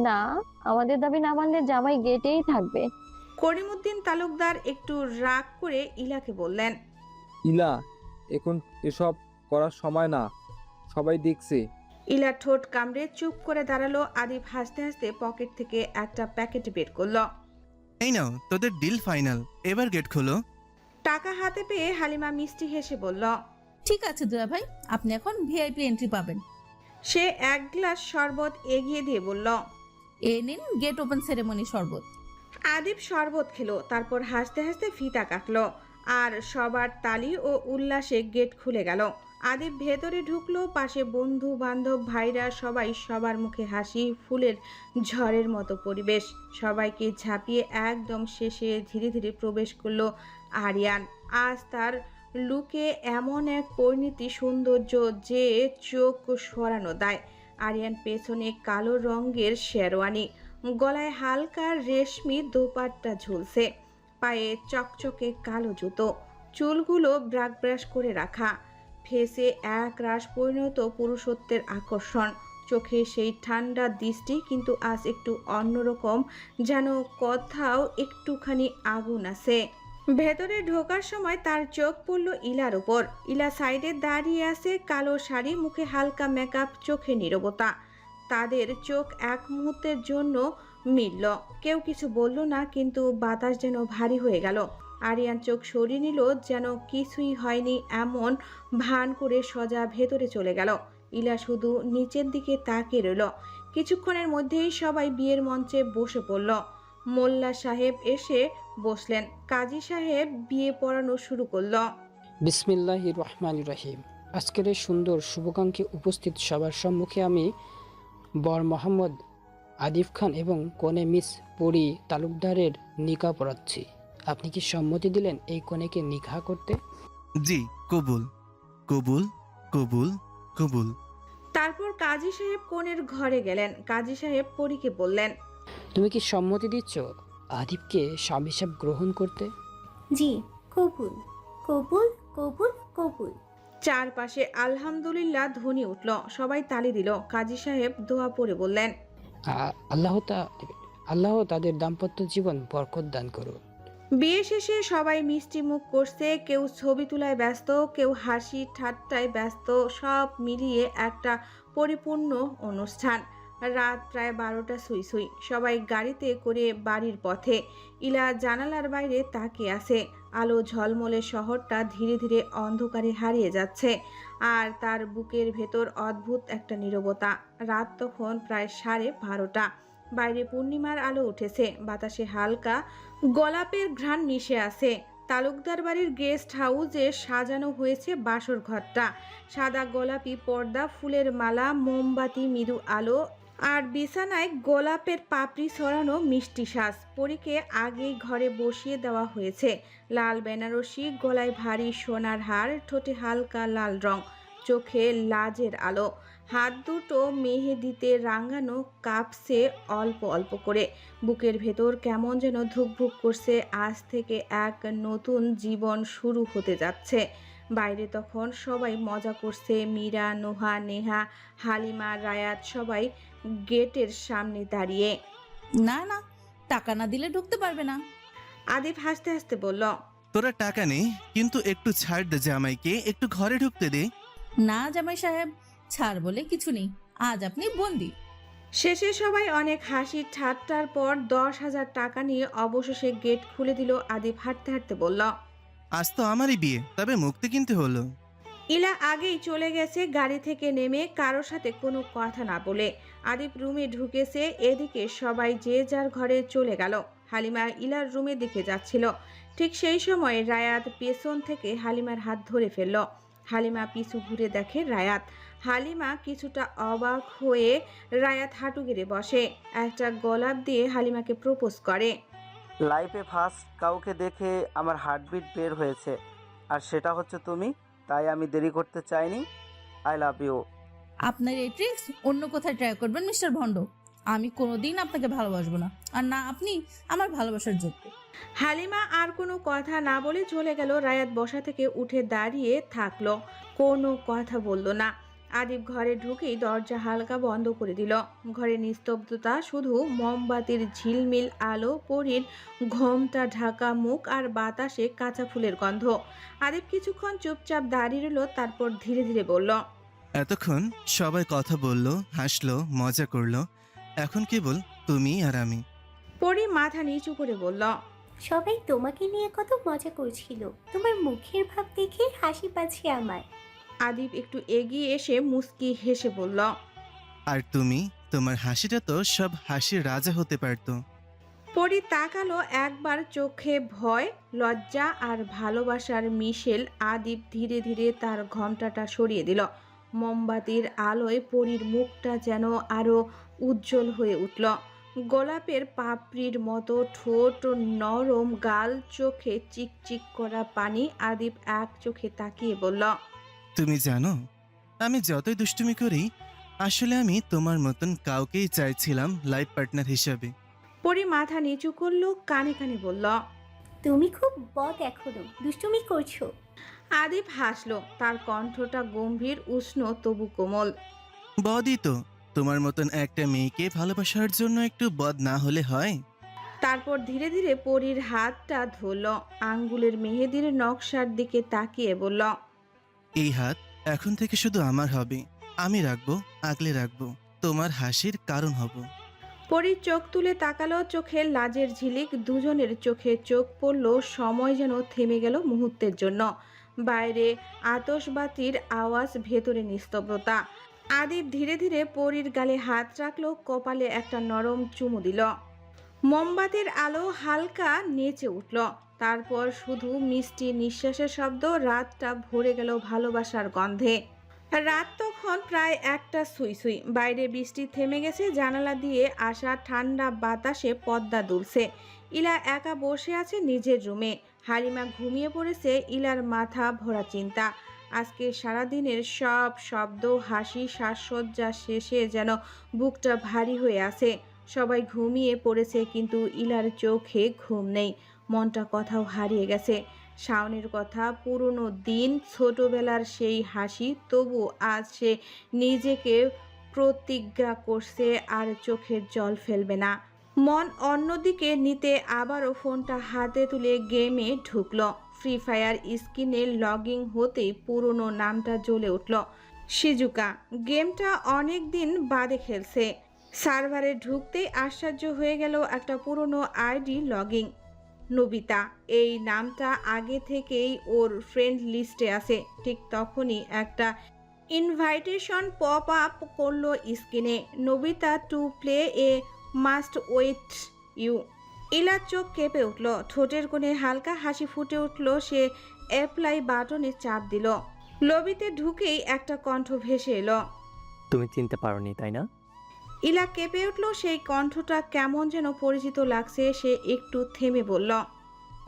না, আমাদের দাবি না মানলে জামাই গেটেই থাকবে। করিমউদ্দিন তালুকদার একটু রাগ করে ইলাকে বললেন। ইলা, এখন এসব করার সময় না, সবাই দেখছে। ইলা ঠোঁট কামড়ে চুপ করে দাঁড়ালো। আদিব হাসতে হাসতে পকেট থেকে একটা প্যাকেট বের করলো। এই নাও তোদের ডিল ফাইনাল, এবার গেট খোলো। টাকা হাতে পেয়ে হালিমা মিষ্টি হেসে বলল। ঠিক আছে দুলা ভাই, আপনি এখন ভিআইপি এন্ট্রি পাবেন। সে এক গ্লাস শরবত এগিয়ে দিয়ে বলল, এ নিন গেট ওপেন সেরেমনি শরবত। আদিব শরবত খেলো, তারপর হাসতে হাসতে ফিতা কাটলো। আর সবার তালি ও উল্লাসে গেট খুলে গেল। আদিব ভেতরে ঢুকলো। পাশে বন্ধু বান্ধব ভাইরা সবাই, সবার মুখে হাসি, ফুলের ঝড়ের মতো পরিবেশ। সবাইকে ঝাঁপিয়ে একদম শেষে ধীরে ধীরে প্রবেশ করলো আরিয়ান। আজ তার লুকে এমন এক পরিণতি সৌন্দর্য যে চোখ সরানো দেয়। আরিয়ান পেছনে কালো রঙের শেরওয়ানি, গলায় হালকা রেশমি দোপাট্টা ঝুলছে, পায়ে চকচকে কালো জুতো, চুলগুলো ব্রাক ব্রাশ করে রাখা, ফেসে এক রাশ পরিণত পুরুষত্বের আকর্ষণ, চোখে সেই ঠান্ডা দৃষ্টি, কিন্তু আজ একটু অন্যরকম, যেন কোথাও একটুখানি আগুন আছে। ভেতরে ঢোকার সময় তার চোখ পড়ল ইলার উপর। ইলা সাইডে দাঁড়িয়ে আছে, কালো শাড়ি, মুখে হালকা মেকআপ, চোখে নীরবতা। তাদের চোখ এক মুহূর্তের জন্য মিলল। কেউ কিছু বলল না, কিন্তু বাতাস যেন ভারী হয়ে গেল। আরিয়ান চোখ সরিয়ে নিল, যেন কিছুই হয়নি এমন ভান করে সোজা ভেতরে চলে গেল। ইলা শুধু নিচের দিকে তাকিয়ে রইল। কিছুক্ষণের মধ্যেই সবাই বিয়ের মঞ্চে বসে পড়ল। মোল্লা সাহেব এসে বসলেন। কাজী সাহেব বিয়ে পড়ানো শুরু করল। বিসমিল্লাহির রহমানির রহিম। আজকের এই সুন্দর শুভাকাঙ্ক্ষী উপস্থিত সবার সম্মুখে আমি বর মোহাম্মদ আদিব খান এবং কনে মিস পরি তালুকদারের নিকাহ পড়াচ্ছি। আপনি কি সম্মতি দিলেন এই কনেকে নিকাহ করতে? জি, কবুল কবুল কবুল কবুল। তারপর কাজী সাহেব কনের ঘরে গেলেন। কাজী সাহেব পরীকে বললেন, তুমি কি সম্মতি দিচ্ছ আদিবকে স্বামী হিসাব গ্রহণ করতে? জি, কবুল কবুল কবুল কবুল। চারপাশে আলহামদুলিল্লাহ ধ্বনি উঠল। সবাই তালি দিল। কাজী সাহেব দোয়া পড়ে বললেন, আল্লাহ তাদের দাম্পত্য জীবন বরকত দান করুন। বিয়ে শেষে সবাই মিষ্টি মুখ করছে, কেউ ছবি তোলায় ব্যস্ত, কেউ হাসি ঠাট্টায় ব্যস্ত, সব মিলিয়ে একটা পরিপূর্ণ অনুষ্ঠান। রাত প্রায় 12টা সুই সুই। সবাই গাড়িতে করে বাড়ির পথে। ইলা জানালার বাইরে তাকিয়ে আছে। আলো ঝলমলে শহরটা ধীরে ধীরে অন্ধকারে হারিয়ে যাচ্ছে, আর তার বুকের ভেতর অদ্ভুত একটা নীরবতা। রাত তখন প্রায় 12:30। বাইরে পূর্ণিমার আলো উঠেছে, বাতাসে হালকা গোলাপের ঘ্রাণ মিশে আছে। তালুকদার বাড়ির গেস্ট হাউসে সাজানো হয়েছে বাসর ঘরটা। সাদা গোলাপি পর্দা, ফুলের মালা, মোমবাতি, মৃদু আলো, আর বিছানায় গোলাপের পাপড়ি ছড়ানো মিষ্টি সাজ। পরীকে আগেই ঘরে বসিয়ে দেওয়া হয়েছে। লাল বেনারসি, গলায় ভারী সোনার হার, ঠোঁটে হালকা লাল রং, চোখে লাজের আলো, হাত দুটো মেহেদিতে রাঙানো, কাঁপছে অল্প অল্প করে। বুকের ভেতর কেমন যেন ধুকভুক করছে। আজ থেকে এক নতুন জীবন শুরু হতে যাচ্ছে। বাইরে তখন সবাই মজা করছে। মীরা, নোহা, নেহা, হালিমা, রায়াত সবাই গেটের সামনে দাঁড়িয়ে। না না, টাকা না দিলে ঢুকতে পারবে না। আদিব হাসতে হাসতে বলল, তোরা টাকা নেই, কিন্তু একটু ছাড় দে জামাইকে, একটু ঘরে ঢুকতে দে। না জামাই সাহেব, ছাড় বলে কিছু নেই, আজ আপনি বন্দি। শেষে সবাই অনেক হাসি ঠাট্টার পর 10,000 টাকা নিয়ে অবশেষে গেট খুলে দিল। আদিব হাঁটতে হাঁটতে বলল, আজ তো আমারই বিয়ে, তবে মুক্তি কিনতে হলো। ইলা আগেই চলে গেছে গাড়ি থেকে নেমে, কারোর সাথে কোনো কথা না বলে। আদিব রুমে ঢুকেছে। এদিকে সবাই যে যার ঘরে চলে গেল। হালিমা ইলার রুমের দিকে যাচ্ছিল। ঠিক সেই সময় রায়াত পেছন থেকে হালিমার হাত ধরে ফেলল। হালিমা পিছু ঘুরে দেখে রায়াত। হালিমা কিছুটা অবাক হয়ে রায়াত হাঁটু গেড়ে বসে, একটা গোলাপ দিয়ে হালিমাকে প্রপোজ করে। লাইফে ফার্স্ট কাউকে দেখে আমার হার্টবিট বের হয়েছে, আর সেটা হচ্ছে তুমি। তাই আমি দেরি করতে চাইনি। I love you. আপনার এই ট্রিক্স অন্য কোথায় ট্রাই করবেন মিস্টার ভন্ড। আমি কোনোদিন আপনাকে ভালোবাসবো না, আর না আপনি আমার ভালোবাসার যোগ্য। হালিমা আর কোনো কথা না বলে চলে গেল। রায়াত বসা থেকে উঠে দাঁড়িয়ে থাকলো, কোনো কথা বলল না। আদিব ঘরে ঢুকেই দরজা হালকা বন্ধ করে দিল। ঘরে নিস্তব্ধতা, শুধু মোমবাতির ঝিলমিল আলো, পরীর ঘোমটা ঢাকা মুখ আর বাতাসে কাঁচা ফুলের গন্ধ। আদিব কিছুক্ষণ চুপচাপ দাঁড়িয়ে রইল, তারপর ধীরে ধীরে বলল, এতক্ষণ সবাই কথা বলল, হাসলো, মজা করলো। এখন কেবল তুমি আর আমি। পরী মাথা নিচু করে বলল, সবাই তোমাকে নিয়ে কত মজা করছিল, তোমার মুখের ভাব দেখে হাসি পাচ্ছে আমার। আদিব একটু এগিয়ে এসে মুস্কি হেসে বলল, আর তুমি, তোমার হাসিটা তো সব হাসির রাজা হতে পারতো। পরী তাকালো একবার, চোখে ভয়, লজ্জা আর ভালোবাসার মিশেল। আদিব ধীরে ধীরে তার ঘোমটাটা সরিয়ে দিল। মোমবাতির আলোয় পরীর মুখটা যেন আরো উজ্জ্বল হয়ে উঠল। গোলাপের পাপড়ির মতো ঠোঁট, নরম গাল, চোখে চিকচিক করা পানি। আদিব এক চোখে তাকিয়ে বলল, তুমি জানো, আমি যতই দুষ্টুমি করি, আসলে আমি তোমার মতন কাউকেই চাইছিলাম লাইফ পার্টনার হিসাবে। পরী মাথা নিচু করলো, কানে কানে বলল, তুমি খুব বদ এখনো, দুষ্টুমি করছো। আদিব হাসলো, তার কণ্ঠটা গম্ভীর, উষ্ণ তবু কোমল। বদই তো, তোমার মতন একটা মেয়েকে ভালোবাসার জন্য একটু বদ না হলে হয়? তারপর ধীরে ধীরে পরীর হাতটা ধরল, আঙ্গুলের মেহেদির নকশার দিকে তাকিয়ে বলল, এই হাত এখন থেকে শুধু আমার হবে, আমি রাখবো, আগলে রাখবো, তোমার হাসির কারণ হব। পরীর চোখ তুলে তাকালো, চোখের লাজের ঝিলিক। দুজনের চোখে চোখ পড়ল, সময় যেন থেমে গেল মুহূর্তের জন্য। বাইরে আতশবাতির আওয়াজ, ভেতরে নিস্তব্ধতা। আদিব ধীরে ধীরে পরীর গালে হাত রাখলো, কপালে একটা নরম চুমু দিল। মোমবাতির আলো হালকা নেচে উঠল, তারপর শুধু মিষ্টি নিঃশ্বাসের শব্দ। রাতটা ভরে গেল ভালোবাসার গন্ধে। রাত তখন প্রায় 1টা সুই সুই। বাইরে বৃষ্টি থেমে গেছে, জানালা দিয়ে আসা ঠান্ডা বাতাসে পর্দা দুলছে। ইলা একা বসে আছে নিজের রুমে। হালিমা ঘুমিয়ে পড়েছে। ইলার মাথা ভরা চিন্তা। আজকে সারাদিনের সব শব্দ, হাসি, সাজসজ্জা শেষে যেন বুকটা ভারী হয়ে আছে। সবাই ঘুমিয়ে পড়েছে, কিন্তু ইলার চোখে ঘুম নেই। মনটা কোথাও হারিয়ে গেছে। শাওনের কথা, পুরনো দিন, ছোটবেলার সেই হাসি। তবু আজ সে নিজেকে প্রতিজ্ঞা করছে আর চোখের জল ফেলবে না। মন অন্যদিকে নিতে আবারও ফোনটা হাতে তুলে গেমে ঢুকলো। ফ্রি ফায়ার স্ক্রিনে লগইন হতেই পুরনো নামটা জ্বলে উঠল, শিজুকা। গেমটা অনেক দিন বাদে খেলছে। সার্ভারে ঢুকতেই আশ্চর্য হয়ে গেল, একটা পুরনো আইডি লগইন। নবিতা, এই নামটা আগে থেকেই ওর ফ্রেন্ড লিস্টে আছে। ঠিক তখনই একটা ইনভাইটেশন পপ আপ করলো স্ক্রিনে, নবিতা to play a must wait you. ইলার চোখ কেঁপে উঠল, ঠোঁটের কোণে হালকা হাসি ফুটে উঠল। সে অ্যাপ্লাই বাটনে চাপ দিল। লবিতে ঢুকেই একটা কণ্ঠ ভেসে এলো, তুমি চিনতে পারোনি তাই না? ইলা কেঁপে উঠল, সেই কণ্ঠটা কেমন যেন পরিচিত লাগছে। সে একটু থেমে বলল,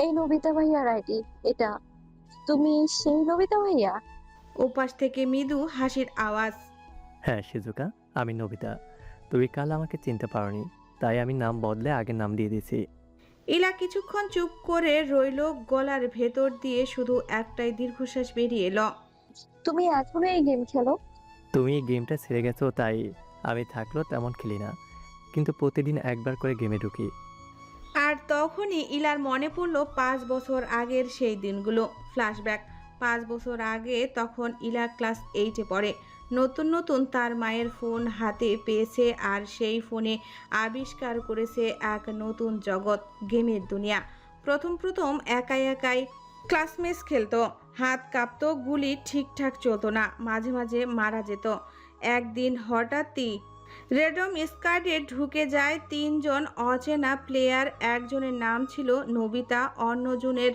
এই নবিতা ভাইয়ার আইডি এটা। তুমি সেই নবিতা ভাইয়া? ওপাশ থেকে মৃদু হাসির আওয়াজ। হ্যাঁ শিজুকা, আমি নবিতা। তুমি কাল আমাকে চিনতে পারোনি, তাই আমি নাম বদলে আগের নাম দিয়ে দিয়েছি। ইলা কিছুক্ষণ চুপ করে রইল, গলার ভেতর দিয়ে শুধু একটাই দীর্ঘশ্বাস বেরিয়ে এলো, তুমি এখনো এই গেম খেলো? তুমি এই গেমটা ছেড়ে গেছো, তাই আমি থাকলেও তেমন খেলি না, কিন্তু প্রতিদিন একবার করে গেমে ঢুকি। আর তখনই ইলার মনে পড়ল 5 বছর আগের সেই দিনগুলো। ফ্ল্যাশব্যাক। 5 বছর আগে, তখন ইলা ক্লাস 8-এ পড়ে। নতুন নতুন তার মায়ের ফোন হাতে পেয়েছে, আর সেই ফোনে আবিষ্কার করেছে এক নতুন জগৎ, গেমের দুনিয়া। প্রথম প্রথম একাই একাই ক্লাসমেটস খেলতো, হাত কাঁপতো, গুলি ঠিকঠাক চলতো না, মাঝে মাঝে মারা যেত। একদিন হঠাৎই রেডম স্কোয়াডে ঢুকে যায় 3 জন অচেনা প্লেয়ার। একজনের নাম ছিল নবিতা, অন্যজনের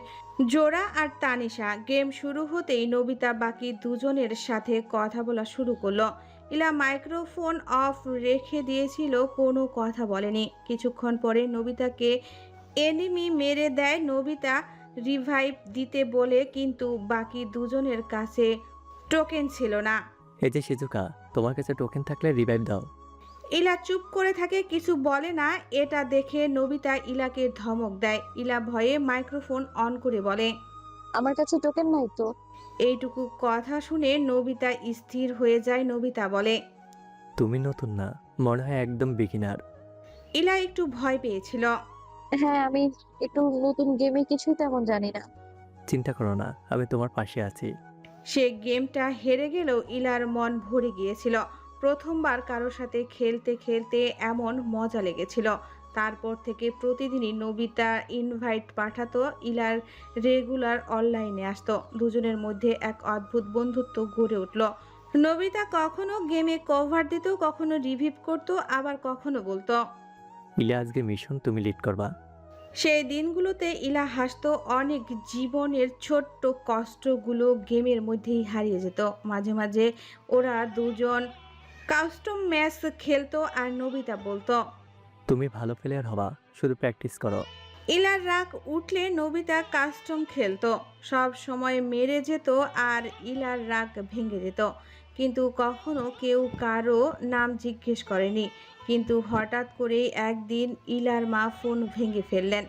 জোড়া আর তানিশা। গেম শুরু হতেই নবিতা বাকি দুজনের সাথে কথা বলা শুরু করলো। ইলা মাইক্রোফোন অফ রেখে দিয়েছিল, কোনো কথা বলেনি। কিছুক্ষণ পরে নবিতাকে এনিমি মেরে দেয়। নবিতা রিভাইভ দিতে বলে, কিন্তু বাকি দুজনের কাছে টোকেন ছিল না। এই যে শিজুকা, তোমার কাছে টোকেন থাকলে রিভাইভ দাও। ইলা চুপ করে থাকে, কিছু বলে না। এটা দেখে নবিতা ইলাকে ধমক দেয়। ইলা ভয়ে মাইক্রোফোন অন করে বলে, আমার কাছে টোকেন নাই তো। এইটুকু কথা শুনে নবিতা স্থির হয়ে যায়। নবিতা বলে, তুমি নতুন না, মনে হয় একদম বিগিনার। ইলা একটু ভয় পেয়েছিল। হ্যাঁ, আমি একটু নতুন গেমে কিছুই তেমন জানি না। চিন্তা করো না, আমি তোমার পাশে আছি। সে গেমটা হেরে গেলেও ইলার মন ভরে গিয়েছিল। প্রথমবার কারোর সাথে খেলতে খেলতে এমন মজা লেগেছিল। তারপর থেকে প্রতিদিনই নবিতা ইনভাইট পাঠাতো, ইলার রেগুলার অনলাইনে আসতো। দুজনের মধ্যে এক অদ্ভুত বন্ধুত্ব গড়ে উঠল। নবিতা কখনো গেমে কভার দিত, কখনো রিভিভ করতো, আবার কখনো বলতো। ইলে আজকে মিশন তুমি লিড করবা। সেই দিনগুলোতে ইলা হাসতো। অনেক জীবনের ছোট্ট কষ্টগুলো গেমের মধ্যেই হারিয়ে যেত। মাঝে মাঝে ওরা দুজন কাস্টম ম্যাচ খেলতো আর নবিতা বলতো, তুমি ভালো প্লেয়ার হবা, শুধু প্র্যাকটিস করো। ইলার রাগ উঠলে নবিতা কাস্টম খেলতো, সব সময় মেরে যেত আর ইলার রাগ ভেঙে যেত। কিন্তু কখনো কেউ কারো নাম জিজ্ঞেস করেনি। কিন্তু হঠাৎ করেই একদিন ইলার মা ফোন ভেঙে ফেললেন।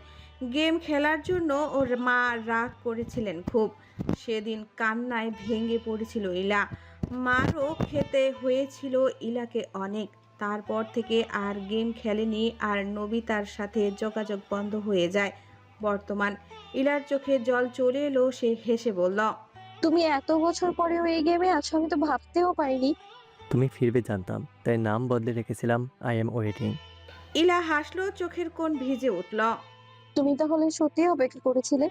গেম খেলার জন্য ওর মা রাগ করেছিলেন খুব। সেদিন কান্নায় ভেঙে পড়েছিল ইলা। মারও খেতে হয়েছিল ইলাকে অনেক। তারপর থেকে আর গেম খেলেনি, আর নবিতার সাথে যোগাযোগ বন্ধ হয়ে যায়। বর্তমান ইলার চোখে জল চলে এলো। সে হেসে বলল, তুমি এত বছর পরেও এই গেমে আছো, আমি তো ভাবতেও পারিনি। তুমি ফিরবে জানতাম, তাই নাম বদলে রেখেছিলাম আই এম ওয়েটিং। ইলা হাসলো, চোখের কোণ ভিজে উঠল। তুমি তাহলে সত্যি অপেক্ষা করেছিলে?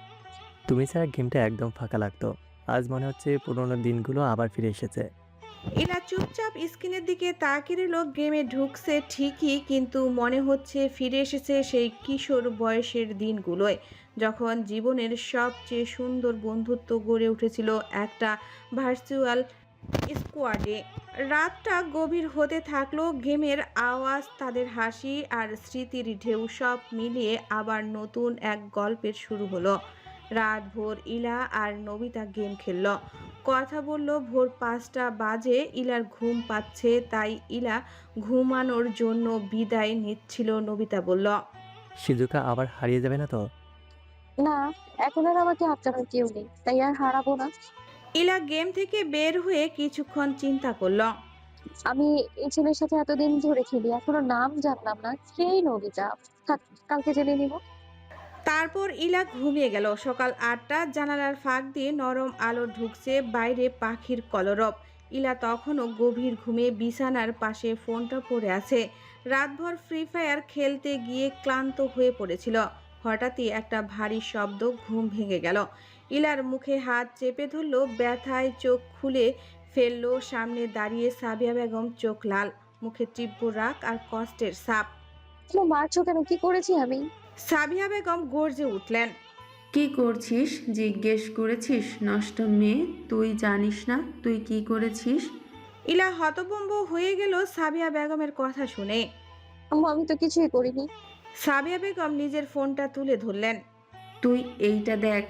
তুমি ছাড়া গেমটা একদম ফাঁকা লাগতো। আজ মনে হচ্ছে পুরোনো দিনগুলো আবার ফিরে এসেছে। ইলা চুপচাপ স্ক্রিনের দিকে তাকিয়ে রইল। গেমে ঢুকছে ঠিকই, কিন্তু মনে হচ্ছে ফিরে এসেছে সেই কিশোর বয়সের দিনগুলোয়, যখন জীবনের সবচেয়ে সুন্দর বন্ধুত্ব গড়ে উঠেছিল একটা ভার্চুয়াল স্কোয়াডে। রাতটা গভীর হতে থাকলো। গেমের আওয়াজ, তাদের হাসি আর স্মৃতির ঢেউ সব মিলিয়ে আবার নতুন এক গল্পের শুরু হলো। রাত ভোর ইলা আর নবিতা গেম খেলল, কথা বলল। ভোর 5টা বাজে, ইলার ঘুম পাচ্ছে, তাই ইলা ঘুমানোর জন্য বিদায় নিচ্ছিল। নবিতা বলল, সিজুকা আবার হারিয়ে যাবে না তো? না, এখন আর আমাকে আটকানোর কেউ নেই, তাই আর হারাবো না। ইলা গেম থেকে বের হয়ে কিছুক্ষণ চিন্তা করল। আমি এই ছেলের সাথে এতদিন ধরে খেলি, এখনো নাম জানলাম না, সেই নবিতা। থাক, কালকে জেনে নিব। তারপর ইলা ঘুমিয়ে গেল। সকাল 8টা, জানালার ফাঁক দিয়ে নরম আলো ঢুকছে, বাইরে পাখির কলরব। ইলা তখনও গভীর ঘুমে বিছানার পাশে ফোনটা পড়ে আছে। রাতভর ফ্রি ফায়ার খেলতে গিয়ে ক্লান্ত হয়ে পড়েছিল। হঠাৎই একটা ভারী শব্দ, ঘুম ভেঙে গেল। ইলার মুখে হাত চেপে ধরল, ব্যথায় চোখ খুলে ফেললো। সামনে দাঁড়িয়ে সাবিয়া বেগম, চোখ লাল, মুখে তীব্র রাগ আর কষ্টের ছাপ। তুমি মারছো কেন? কি করেছি আমি? সাবিয়া বেগম গর্জে উঠলেন, কি করছিস জিজ্ঞেস করেছিস? নষ্ট মেয়ে, তুই জানিস না তুই কি করেছিস? ইলা হতভম্ব হয়ে গেল সাবিয়া বেগমের কথা শুনে। আম্মু, আমি তো কিছুই করিনি। সাবিয়া বেগম নিজের ফোনটা তুলে ধরলেন। তুই এইটা দেখ।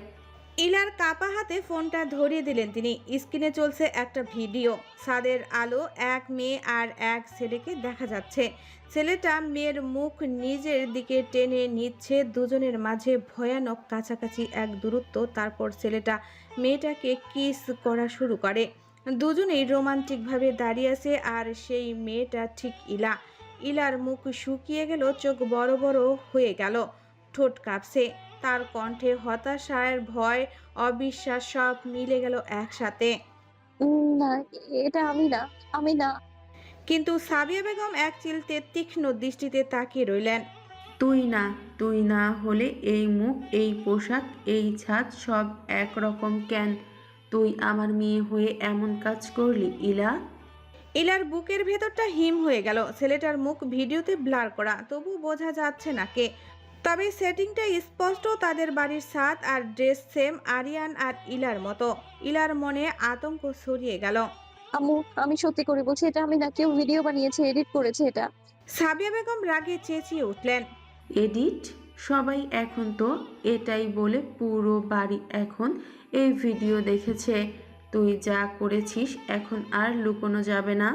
ইলার কাপা হাতে ফোনটা ধরিয়ে দিলেন তিনি। স্ক্রিনে চলছে একটা ভিডিও। ছাদের আলো, এক মেয়ে আর এক ছেলেকে দেখা যাচ্ছে। ছেলেটা মেয়ের মুখ নিজের দিকে টেনে নিচ্ছে। দুজনের মাঝে ভয়ানক কাছাকাছি এক দূরত্ব। তারপর ছেলেটা মেয়েটাকে কিস করা শুরু করে। দুজনেই রোমান্টিকভাবে দাঁড়িয়ে আছে, আর সেই মেয়েটা ঠিক ইলা। ইলার মুখ শুকিয়ে গেল, চোখ বড় বড় হয়ে গেল, ঠোঁট কাঁপছে। তার কণ্ঠে হতাশার ভয়, অবিশ্বাস সব মিলে গেল একসাথে। না, এটা আমি না, আমি না। কিন্তু সাবিয়া বেগম এক চিলতে তীক্ষ্ণ দৃষ্টিতে তাকিয়ে রইলেন। তুই না হলে এই মুখ, এই পোশাক, এই ছাদ সব একরকম কেন? তুই আমার মেয়ে হয়ে এমন কাজ করলি ইলা? ইলার বুকের ভেতরটা হিম হয়ে গেল। ছেলেটার মুখ ভিডিওতে ব্লার করা, তবু বোঝা যাচ্ছে না কে। তবে সেটিংটা স্পষ্ট, তাদের বাড়ির ছাদ আর ড্রেস সেম, আরিয়ান আর ইলার মতো। ইলার মনে আতঙ্ক ছড়িয়ে গেল। আম্মু, আমি সত্যি করে বলছি, এটা আমি না। কেউ ভিডিও বানিয়েছে, এডিট করেছে এটা। সাবিয়া বেগম রাগে চেঁচিয়ে উঠলেন, এডিট? সবাই এখন তো এটাই বলে, পুরো বাড়ি এখন এই ভিডিও দেখেছে। তুই যা করেছিস এখন আর লুকোনো যাবে না।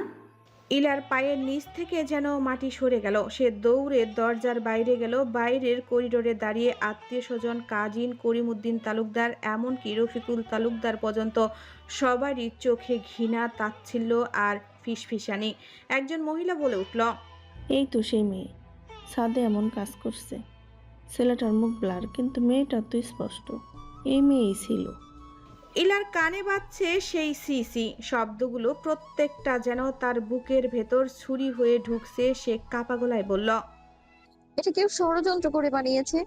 ইলার পায়ের নিচ থেকে যেন মাটি সরে গেল। সে দৌড়ে দরজার বাইরে গেল। বাইরের করিডোরে দাঁড়িয়ে আত্মীয় স্বজন, কাজিন, করিমউদ্দিন তালুকদার, এমনকি রফিকুল তালুকদার পর্যন্ত সবারই চোখে ঘৃণা, তাচ্ছিল্য আর ফিসফিসানি। একজন মহিলা বলে উঠল, এই তো সেই মেয়ে, ছাদে এমন কাজ করছে। ছেলেটার মুখ ব্লার, কিন্তু মেয়েটা তো স্পষ্ট। এই মেয়েই ছিল। ইলার কানে বাজছে সেই সিসি শব্দগুলো, প্রত্যেকটা যেন তার বুকের ভেতর ছুরি হয়ে ঢুকছে। সে কাপা গলায় বলল, এটা কেউ ষড়যন্ত্র করে বানিয়েছে।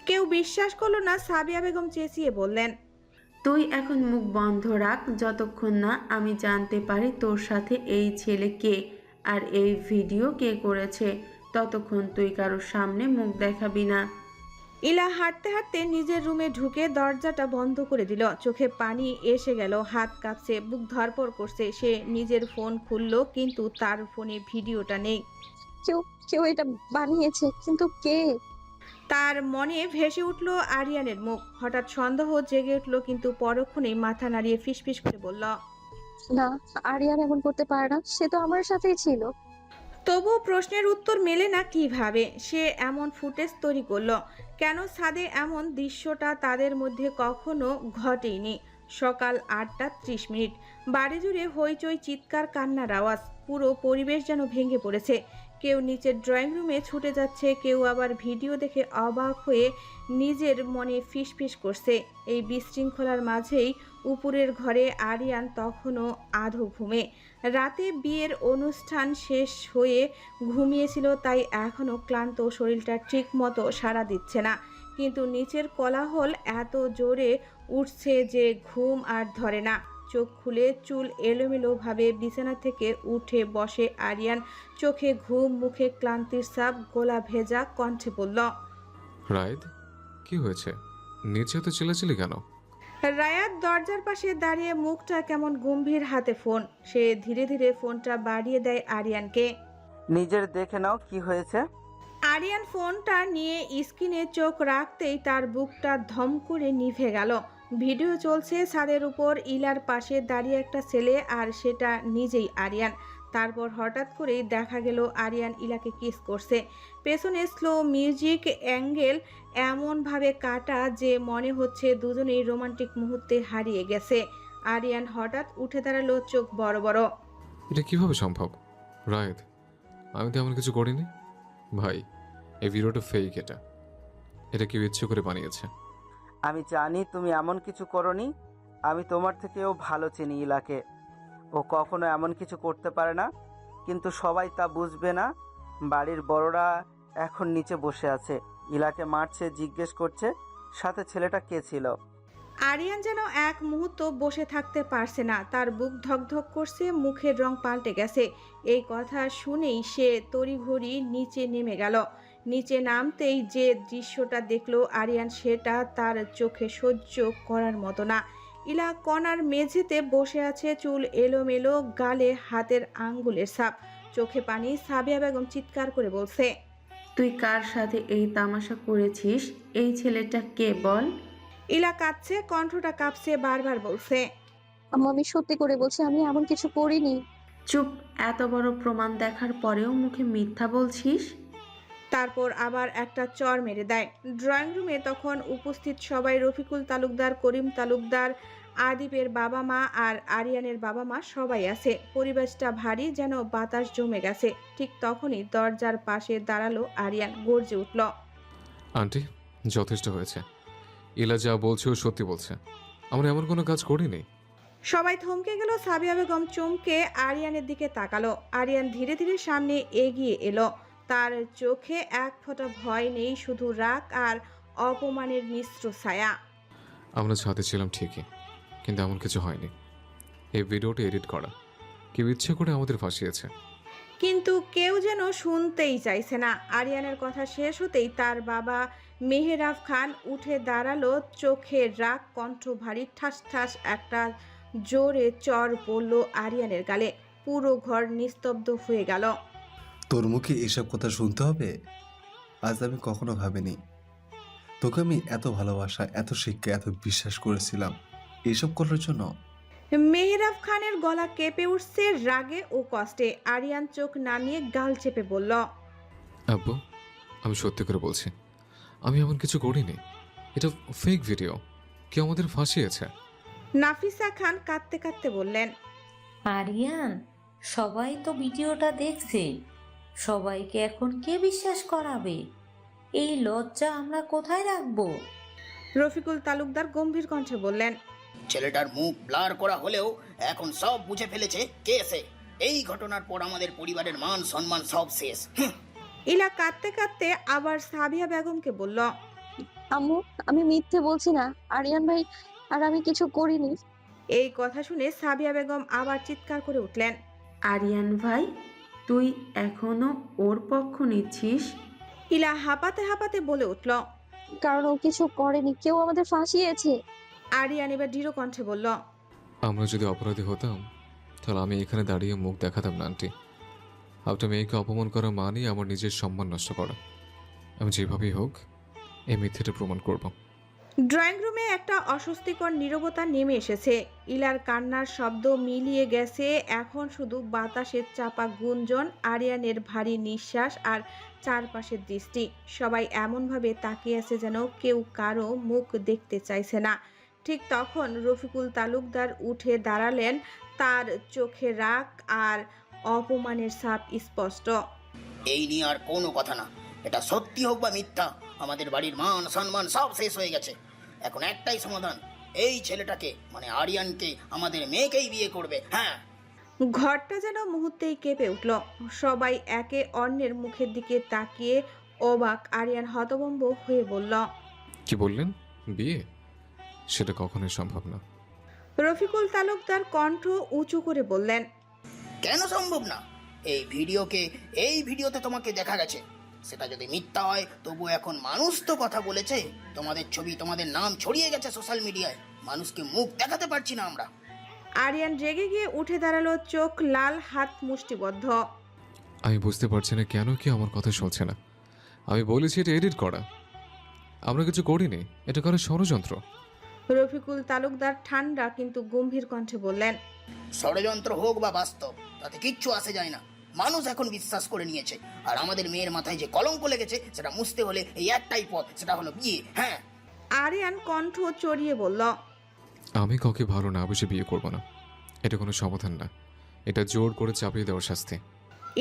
কেউ বিশ্বাস করলো না। সাবিয়া বেগম চেঁচিয়ে বললেন, তুই এখন মুখ বন্ধ রাখ যতক্ষণ না আমি জানতে পারি তোর সাথে এই ছেলে কে আর এই ভিডিও কে করেছে, ততক্ষণ তুই কারোর সামনে মুখ দেখাবি না। ইলা হাঁটতে হাঁটতে নিজের রুমে ঢুকে দরজাটা বন্ধ করে দিল। চোখে পানি এসে গেল, হাত কাঁপছে, বুক ধরপড় করছে। সে নিজের ফোন খুলল, কিন্তু তার ফোনে ভিডিওটা নেই। কেউ কেউ এটা বানিয়েছে, কিন্তু কে? তার মনে ভেসে উঠল আরিয়ানের মুখ। হঠাৎ সন্দেহ জেগে উঠল, কিন্তু পরক্ষণেই মাথা নাড়িয়ে ফিসফিস করে বলল, না, আরিয়ান এমন করতে পারে না। সে তো আমার সাথেই ছিল। তবুও প্রশ্নের উত্তর মেলে না কিভাবে। সে এমন ফুটেজ তৈরি করলো কেন? ছাদে এমন দৃশ্যটা তাদের মধ্যে কখনো ঘটেনি। সকাল 8:30। বাড়ি জুড়ে হইচই, চিৎকার, কান্নার আওয়াজ। পুরো পরিবেশ যেন ভেঙে পড়েছে। কেউ নিচের ড্রয়িং রুমে ছুটে যাচ্ছে, কেউ আবার ভিডিও দেখে অবাক হয়ে নিজের মনে ফিসফিস করছে। এই বিশৃঙ্খলার মাঝেই উপরের ঘরে আরিয়ান তখনও আধো ঘুমে। রাতে বিয়ের অনুষ্ঠান শেষ হয়ে ঘুমিয়েছিল, তাই এখনও ক্লান্ত, শরীরটা ঠিক মতো সাড়া দিচ্ছে না। কিন্তু নিচের কোলাহল এত জোরে উঠছে যে ঘুম আর ধরে না। চোখ খুলে চুল এলোমেলোভাবে বিছানা থেকে উঠে বসে আরিয়ান। চোখে ঘুম, মুখে ক্লান্তির ছাপ, গলা ভেজা কণ্ঠে বলল, রাইদ, কি হয়েছে? নিচে তো চিল্লাচিল্লি কেন? রায়াত দরজার পাশে দাঁড়িয়ে, মুখটা কেমন গম্ভীর, হাতে ফোন। সে ধীরে ধীরে ফোনটা বাড়িয়ে দেয় আরিয়ানকে। নিজের দেখে নাও কি হয়েছে। আরিয়ান ফোনটা নিয়ে স্ক্রিনে চোখ রাখতেই তার বুকটা ধম করে নিভে গেল। ভিডিও চলছে ছাদের উপর, ইলার পাশে দাঁড়িয়ে একটা ছেলে, আর সেটা নিজেই আরিয়ান। তারপর হঠাৎ করেই দেখা গেল আরিয়ান ইলাকে কিস করছে। পেছনে স্লো মিউজিক, অ্যাঙ্গেল এমনভাবে কাটা যে মনে হচ্ছে দুজনেই রোমান্টিক মুহূর্তে হারিয়ে গেছে। আরিয়ান হঠাৎ উঠে দাঁড়ালো, চোখ বড় বড়। এটা কিভাবে সম্ভব? রাইদ, আমি তো এমন কিছু করিনি। ভাই, এই ভিডিওটা ফেক। এটা কেউ ইচ্ছে করে বানিয়েছে। আমি জানি তুমি এমন কিছু করনি। আমি তোমার থেকেও ভালো চিনি ইলাকে। ও কখনো এমন কিছু করতে পারে না, কিন্তু সবাই তা বুঝবে না। বাড়ির বড়রা এখন নিচে বসে আছে, ইলাকে মারছে, জিজ্ঞেস করছে সাথে ছেলেটা কে ছিল। আরিয়ান যেন এক মুহূর্ত বসে থাকতে পারছে না। তার বুক ধকধক করছে, মুখের রং পাল্টে গেছে। এই কথা শুনেই সে তড়িঘড়ি নিচে নেমে গেল। নিচে নামতেই যে দৃশ্যটা দেখলো আরিয়ান, সেটা তার চোখে সহ্য করার মতো না। ইলা কণার মেঝেতে বসে আছে, চুল এলোমেলো, গালে হাতের আঙ্গুলের ছাপ, চোখে পানি। সাবিয়া বেগম চিৎকার করে বলছে, তুই কার সাথে এই তামাশা করেছিস? এই ছেলেটা কে বল? ইলা কাঁদছে, কণ্ঠটা কাঁপছে, বারবার বলছে, আম্মু, আমি সত্যি করে বলছি, আমি এমন কিছু করিনি। চুপ! এত বড় প্রমাণ দেখার পরেও মুখে মিথ্যা বলছিস? তারপর আবার একটা চর মেরে দেয়। ড্রয়িং রুমে তখন উপস্থিত সবাই, রফিকুল তালুকদার, করিম তালুকদার, আদিবের বাবা মা আর আরিয়ানের বাবা মা সবাই আছে। পরিবেশটা ভারী, যেন বাতাস জমে গেছে। ঠিক তখনই দরজার পাশে দাঁড়ালো আরিয়ান, গর্জে উঠল, আন্টি, যথেষ্ট হয়েছে। ইলা যা বলছে ও সত্যি বলছে। আমরা এমন কোনো কাজ করিনি। সবাই থমকে গেল। সাবিয়া বেগম চমকে আরিয়ানের দিকে তাকালো। আরিয়ান ধীরে ধীরে সামনে এগিয়ে এলো। তার চোখে এক ফোঁটা ভয় নেই, শুধু রাগ আর অপমানের মিশ্র ছায়া। আমরা ছাদে ছিলাম ঠিকই, কিন্তু এমন কিছু হয়নি। এই ভিডিওটা এডিট করা, কেউ ইচ্ছে করে আমাদের ফাঁসিয়েছে। কিন্তু কেউ যেন শুনতেই চাইছে না। আরিয়ানের কথা শেষ হতেই তার বাবা মেহেরাব খান উঠে দাঁড়ালো, চোখে রাগ, কণ্ঠ ভারী। ঠাস ঠাস একটা জোরে চর পড়ল আরিয়ানের গালে। পুরো ঘর নিস্তব্ধ হয়ে গেল। তোর মুখে এসব কথা শুনতে হবে? আজ আমি কখনো ভাবিনি তোকে আমি এত ভালোবাসা, এত শিক্ষা, এত বিশ্বাস করেছিলাম এসব করার জন্য। মেহরাব খানের গলা কেঁপে উঠছে রাগে ও কষ্টে। আরিয়ান চোখ নামিয়ে গাল চেপে বলল, আব্বু, আমি সত্যি করে বলছি, আমি এমন কিছু করিনি। এটা ফেক ভিডিও। কেউ আমাদের ফাঁসিয়েছে। নাফিসা খান কাঁদতে কাঁদতে বললেন, আরিয়ান, সবাই তো ভিডিওটা দেখছে, সবাইকে এখন কে বিশ্বাস করাবে? এই লজ্জা আমরা কোথায় রাখবো? রফিকুল তালুকদার গম্ভীর কণ্ঠে বললেন, ছেলেটার মুখ ব্লার করা হলেও এখন সব বুঝে ফেলেছে কে সে। এই ঘটনার পর আমাদের পরিবারের মান সম্মান সব শেষ। ইলা কাঁদতে কাঁদতে আবার সাবিয়া বেগমকে বলল, আম্মু, আমি মিথ্যে বলছি না, আরিয়ান ভাই আর আমি কিছু করিনি। এই কথা শুনে সাবিয়া বেগম আবার চিৎকার করে উঠলেন, আরিয়ান ভাই, তুই এখনো ওর পক্ষ নিচ্ছিস? ইলা হাঁপাতে হাঁপাতে বলে উঠল, কারণ ও কিছু করেনি, কেউ আমাদের ফাঁসিয়েছে। আরিয়ান এবার দৃঢ় কণ্ঠে বলল, আমরা যদি অপরাধী হতাম তাহলে আমি এখানে দাঁড়িয়ে মুখ দেখাতাম না আন্টি। আপনার মেয়েকে অপমান করা মানেই আমার নিজের সম্মান নষ্ট করা। আমি যেভাবেই হোক এই মিথ্যেটা প্রমাণ করব। ড্রয়িং রুমে একটা অস্বস্তিকর নীরবতা নেমে এসেছে। ইলার কান্নার শব্দ মিলিয়ে গেছে এখন শুধু বাতাসের চাপা গুঞ্জন, আরিয়ানের ভারী নিঃশ্বাস আর চারপাশের দৃষ্টি। সবাই এমনভাবে তাকিয়ে আছে যেন কেউ কারো মুখ দেখতে চাইছে না। ঠিক তখন রফিকুল তালুকদার উঠে দাঁড়ালেন। তার চোখে রাগ আর অপমানের ছাপ স্পষ্ট। এই নিয়ে আর কোনো কথা না। এটা সত্যি হোক বা মিথ্যা, আমাদের বাড়ির মান সম্মান সব শেষ হয়ে গেছে। এখন একটাই সমাধান, এই ছেলেটাকে মানে আরিয়ানকে আমাদের মেয়েকেই বিয়ে করবে। হ্যাঁ। ঘরটা যেন মুহূর্তেই কেঁপে উঠল। সবাই একে অন্যের মুখের দিকে তাকিয়ে অবাক। আরিয়ান হতভম্ব হয়ে বলল, কি বললেন? বিয়ে? সেটা কখনোই সম্ভব না। রফিকুল তালুকদার কণ্ঠ উঁচু করে বললেন, কেন সম্ভব না? এই ভিডিওতে তোমাকে দেখা গেছে। সেটা যদি মিথ্যা হয় তবু এখন মানুষ তো কথা বলেছে, তোমাদের ছবি তোমাদের নাম ছড়িয়ে গেছে সোশ্যাল মিডিয়ায়, মানুষকে মুখ দেখাতে পারছি না আমরা। আরিয়ান রেগে গিয়ে উঠে দাঁড়ালো, চোখ লাল, হাত মুষ্টিবদ্ধ। আমি বুঝতে পারছি না কেন কি আমার কথা শুনছে না। আমি বলেছি এটা এডিট করা, আমরা কিছু করিনি, এটা করে ষড়যন্ত্র। রফিকুল তালুকদার ঠান্ডা কিন্তু গম্ভীর কণ্ঠে বললেন, ষড়যন্ত্র হোক বা বাস্তব তাতে কিচ্ছু আসে যায় না। মানুষ এখন বিশ্বাস করে নিয়েছে, আর আমাদের মেয়ের মাথায় যে কলঙ্ক লেগেছে সেটা মুছতে হলে এই একটাই পথ, সেটা হলো বিয়ে। হ্যাঁ। আরিয়ান কণ্ঠ চড়িয়ে বলল, আমি কাউকে ভালো না বেশি বিয়ে করব না। এটা কোনো সমাধান না, এটা জোর করে চাপিয়ে দেওয়ার শাস্তি।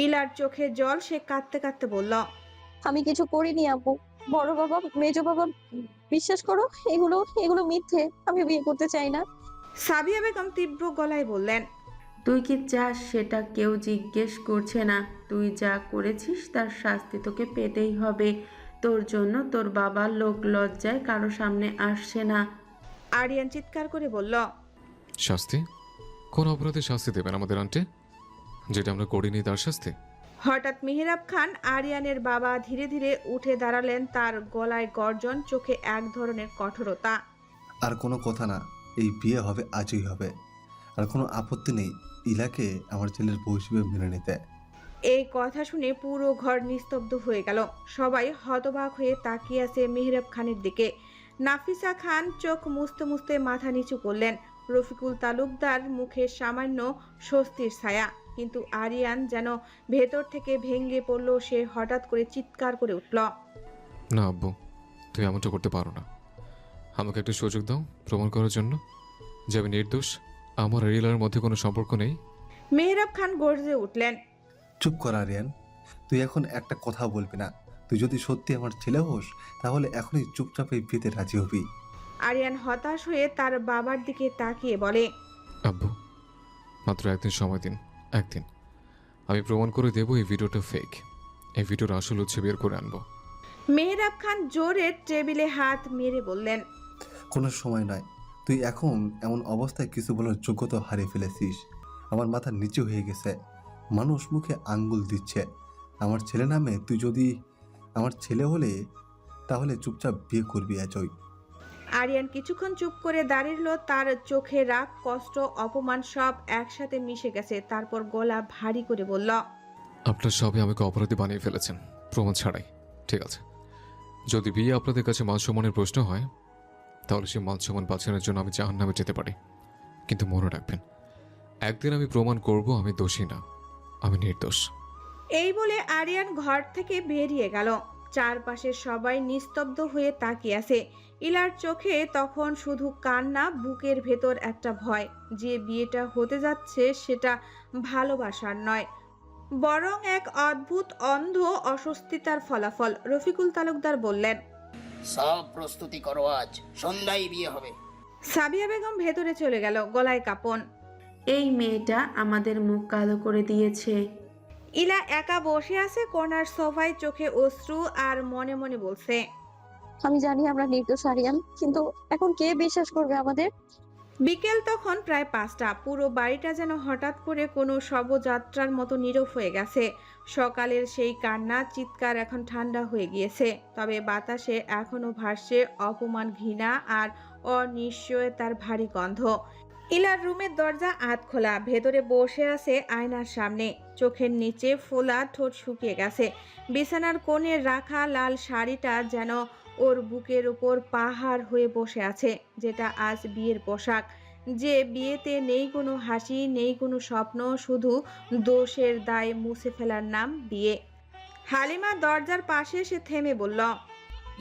ইলার চোখে জল। সে কাঁদতে কাঁদতে বলল, আমি কিছু করিনি আব্বু, বড় বাবা, মেজ বাবা, বিশ্বাস করো, এগুলো মিথ্যে, আমি বিয়ে করতে চাই না। সাবিয়া বেগম তীব্র গলায় বললেন, তুই কি চাস সেটা কেউ জিজ্ঞেস করছে না। তুই যা করেছিস তার শাস্তি তোকে পেতেই হবে। তোর জন্য তোর বাবা লোক লজ্জায় কারো সামনে আসছে না। আরিয়ান চিৎকার করে বলল, শাস্তি? কোন অপরাধে শাস্তি দেবেন আমাদের আন্টি? যেটা আমরা করিনি তার শাস্তি? হঠাৎ মেহরাব খান, আরিয়ানের বাবা, ধীরে ধীরে উঠে দাঁড়ালেন। তার গলায় গর্জন, চোখে এক ধরনের কঠোরতা। আর কোনো কথা না, এই বিয়ে হবে, আজই হবে। আর কোনো আপত্তি নেই ইলাকে আমার ছেলের বউ হিসেবে মেনে নিতে। এই কথা শুনে পুরো ঘর নিস্তব্ধ হয়ে গেল। সবাই হতবাক হয়ে তাকিয়ে আছে মেহরাব খানের দিকে। নাফিসা খান চোখ মুছতে মুছতে মাথা নিচু করলেন। রফিকুল তালুকদার মুখে সামান্য স্বস্তির ছায়া, কিন্তু আরিয়ান যেন ভেতর থেকে ভেঙে পড়ল। সে হঠাৎ করে চিৎকার করে উঠল, না আব্বু, তুমি এমনটা করতে পারো না। আমাকে একটা সুযোগ দাও প্রমাণ করার জন্য যে আমি নির্দোষ, আমার আর ইলার মধ্যে কোনো সম্পর্ক নেই। মেহরাব খান গর্জে উঠলেন, চুপ কর আরিয়ান, তুই এখন একটা কথা বলবি না। তুই যদি সত্যি আমার ছেলে হোস তাহলে এখনই চুপচাপ এই বিয়েতে রাজি হবি। আরিয়ান হতাশ হয়ে তার বাবার দিকে তাকিয়ে বলে, আব্বু, মাত্র একদিন সময় দিন, একদিন। আমি প্রমাণ করে দেবো এই ভিডিওটা ফেক। এই ভিডিওর আসল উৎস বের করে আনবো। মেহরাব খান জোরে টেবিলে হাত মেরে বললেন, কোনো সময় নয়। তুই এখন এমন অবস্থায় কিছু বলার যোগ্যতা হারিয়ে ফেলেছিস। আমার মাথা নিচু হয়ে গেছে, মানুষ মুখে আঙ্গুল দিচ্ছে। আমার ছেলে নামে তুই যদি আমার ছেলে হলে তাহলে চুপচাপ বিয়ে করবি আজই। আরিয়ান কিছুক্ষণ চুপ করে দাঁড়িয়েছিল। তার চোখে রাগ, কষ্ট, অপমান সব একসাথে মিশে গেছে। তারপর গলা ভারী করে বলল, আপনার সবে আমাকে অপরাধী বানিয়ে ফেলেছেন প্রমাণ ছাড়াই। ঠিক আছে, যদি বিয়ে আপনাদের কাছে মান সম্মানের প্রশ্ন হয় তাহলে সেই মান সম্মান বাঁচানোর জন্য আমি জাহান্নামে যেতে পারি, কিন্তু মনে রাখবেন, একদিন আমি প্রমাণ করব আমি দোষী না, আমি নির্দোষ। এই বলে আরিয়ান ঘর থেকে বেরিয়ে গেল। চারপাশে সবাই নিস্তব্ধ হয়ে তাকিয়ে আছে। ইলার চোখে তখন শুধু কান্না, বুকের ভেতর একটা ভয় যে বিয়েটা হতে যাচ্ছে সেটা ভালোবাসার নয়, বরং এক অদ্ভুত অন্ধ অস্বস্তিতার ফলাফল। রফিকুল তালুকদার বললেন, সব প্রস্তুতি করো, আজ সন্ধ্যায় বিয়ে হবে। সাবিয়া বেগম ভেতরে চলে গেল, গলায় কাঁপন। এই মেয়েটা আমাদের মুখ কালো করে দিয়েছে। ইলা একা বসে আছে কর্নার সোফায়, চোখে অশ্রু আর মনে মনে বলছে, আমি জানি আমরা নির্দোষ আরিয়ান, কিন্তু এখন কে বিশ্বাস করবে আমাদের? বিকেল তখন প্রায় 5টা। পুরো বাড়িটা যেন হঠাৎ করে কোনো শবযাত্রার মতো নীরব হয়ে গেছে। সকালের সেই কান্না, চিৎকার এখন ঠান্ডা হয়ে গিয়েছে, তবে বাতাসে এখনো ভাসছে অপমান, ঘৃণা আর অনিশ্চয়তার ভারী গন্ধ। ইলার রুমের দরজা আধ খোলা, ভেতরে বসে আছে আয়নার সামনে, চোখের নিচে ফোলা, ঠোঁট শুকিয়ে গেছে। বিছানার কোণে রাখা লাল শাড়িটা যেন ওর বুকের উপর পাহাড় হয়ে বসে আছে, যেটা আজ বিয়ের পোশাক। যে বিয়েতে নেই কোনো হাসি, নেই কোনো স্বপ্ন, শুধু দোষের দায় মুছে ফেলার নাম বিয়ে। হালিমা দরজার পাশে এসে থেমে বলল,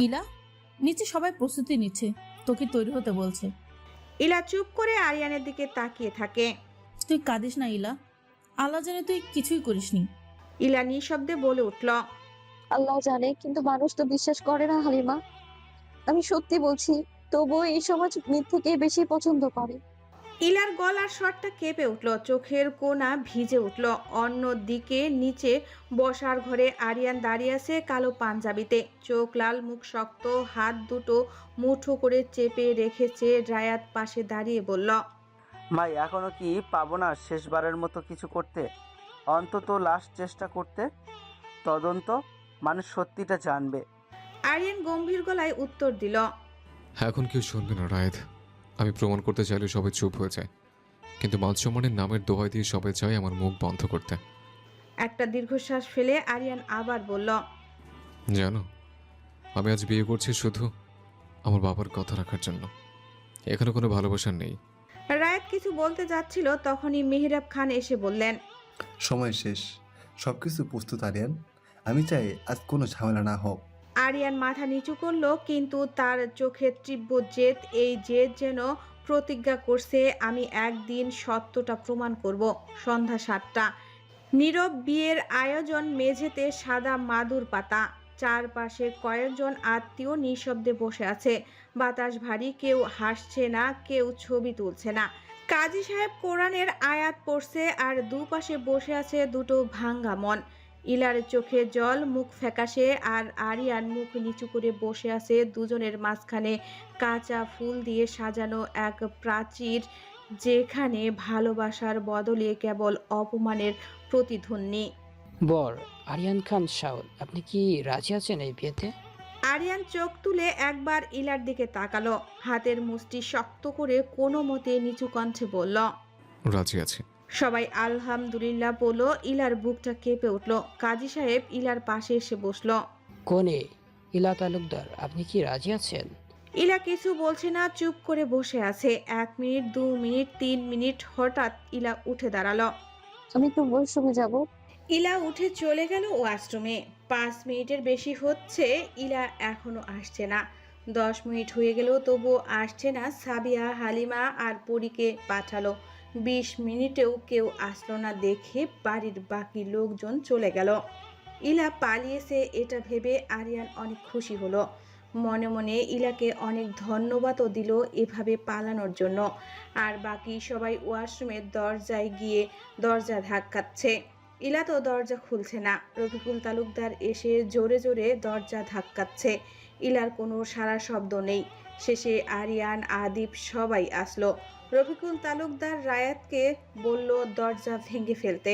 ইলা, নিচে সবাই প্রস্তুতি নিচ্ছে, তোকে তৈরি হতে বলছে। ইলা চুপ করে আরিয়ানের দিকে তাকিয়ে থাকে। তুই কাঁদিস না ইলা, আল্লাহ জানে তুই কিছুই করিসনি। ইলা নিঃশব্দে বলে উঠল, আল্লাহ জানে, কিন্তু মানুষ তো বিশ্বাস করে না হালিমা। আমি সত্যি বলছি, তবুও এই সমাজ মিথ্যেকে বেশি পছন্দ করে। ইলার গলার স্বরটা কেঁপে উঠল, চোখের কোনা ভিজে উঠল। অন্যদিকে নিচে বসার ঘরে আরিয়ান দাঁড়িয়ে আছে কালো পাঞ্জাবিতে, চোখ লাল, মুখ শক্ত, হাত দুটো মুঠো করে চেপে রেখেছে। রায়াত পাশে দাঁড়িয়ে বলল, ভাই, এখনো কি পাবো না শেষবারের মতো কিছু করতে? অন্তত লাস্ট চেষ্টা করতে। তদন্ত, মানুষ সত্যিটা জানবে। আরিয়ান গম্ভীর গলায় উত্তর দিল, এখন কেউ শুনবে না রায়েদ। আমি প্রমাণ করতে চাইলে সবাই চুপ হয়ে যায়, কিন্তু মানসম্মানের নামের দোহাই দিয়ে সবাই চায় আমার মুখ বন্ধ করতে। একটা দীর্ঘশ্বাস ফেলে আরিয়ান আবার বলল, জানো, আমি আজ বিয়ে করছি শুধু আমার বাবার কথা রাখার জন্য। এখানে কোনো ভালোবাসা নেই। রায়াত কিছু বলতে যাচ্ছিল, তখনই মেহরাব খান এসে বললেন, সময় শেষ, সবকিছু প্রস্তুত আরিয়ান। আমি চাই আজ কোনো ঝামেলা না হোক। আরিয়ান মাথা নিচু করলো, কিন্তু তার চোখে তীব্র জেদ। এই জেদ যেন প্রতিজ্ঞা করছে, আমি একদিন সত্যটা প্রমাণ করব। সন্ধ্যা 7টা, নীরব বিয়ের আয়োজন, মেঝেতে সাদা মাদুর পাতা, চারপাশে কয়েকজন আত্মীয় নিঃশব্দে বসে আছে। বাতাস ভারী, কেউ হাসছে না, কেউ ছবি তুলছে না। কাজী সাহেব কোরআনের আয়াত পড়ছে, আর দুপাশে বসে আছে দুটো ভাঙ্গা মন। ইলার চোখে জল, মুখ ফ্যাকাশে, আর আরিয়ান মুখ নিচু করে বসে আছে। দুজনের মাঝখানে কাঁচা ফুল দিয়ে সাজানো এক প্রাচীর, যেখানে ভালোবাসার বদলে কেবল অপমানের প্রতিধ্বনি। বর আরিয়ান খান শাওন, আপনি কি রাজি আছেন এই বিয়েতে? আরিয়ান চোখ তুলে একবার ইলার দিকে তাকালো, হাতের মুষ্টি শক্ত করে কোনো মতে নিচু কণ্ঠে বলল, রাজি আছি। সবাই আলহামদুলিল্লাহ বলল। ইলার বুকটা কেঁপে উঠল। কাজী সাহেব ইলার পাশে এসে বসলো। কোনে ইলা তালুকদার, আপনি কি রাজি আছেন? ইলা কিছু বলছে না, চুপ করে বসে আছে। 1 মিনিট, 2 মিনিট, 3 মিনিট, হঠাৎ ইলা উঠে দাঁড়ালো। আমি তো ওয়াশরুমে যাব। ইলা উঠে চলে গেল ওয়াশরুমে। 5 মিনিটের বেশি হচ্ছে, ইলা এখনো আসছে না। 10 মিনিট হয়ে গেল, তবুও আসছে না। সাবিয়া, হালিমা আর পরীকে পাঠালো। 20 মিনিটেও কেউ আসলো না দেখে বাড়ির বাকি লোকজন চলে গেল। ইলা পালিয়েছে এটা ভেবে আরিয়ান অনেক খুশি হলো। মনে মনে ইলাকে অনেক ধন্যবাদও দিল এভাবে পালানোর জন্য। আর বাকি সবাই ওয়াশরুমের দরজায় গিয়ে দরজা ধাক্কাচ্ছে। ইলা তো দরজা খুলছে না। রফিকুল তালুকদার এসে জোরে জোরে দরজা ধাক্কাচ্ছে। ইলার কোনো সারা শব্দ নেই। শেষে আরিয়ান, আদিব সবাই আসলো। রফিকুল তালুকদার রায়াতকে বলল দরজা ভেঙে ফেলতে।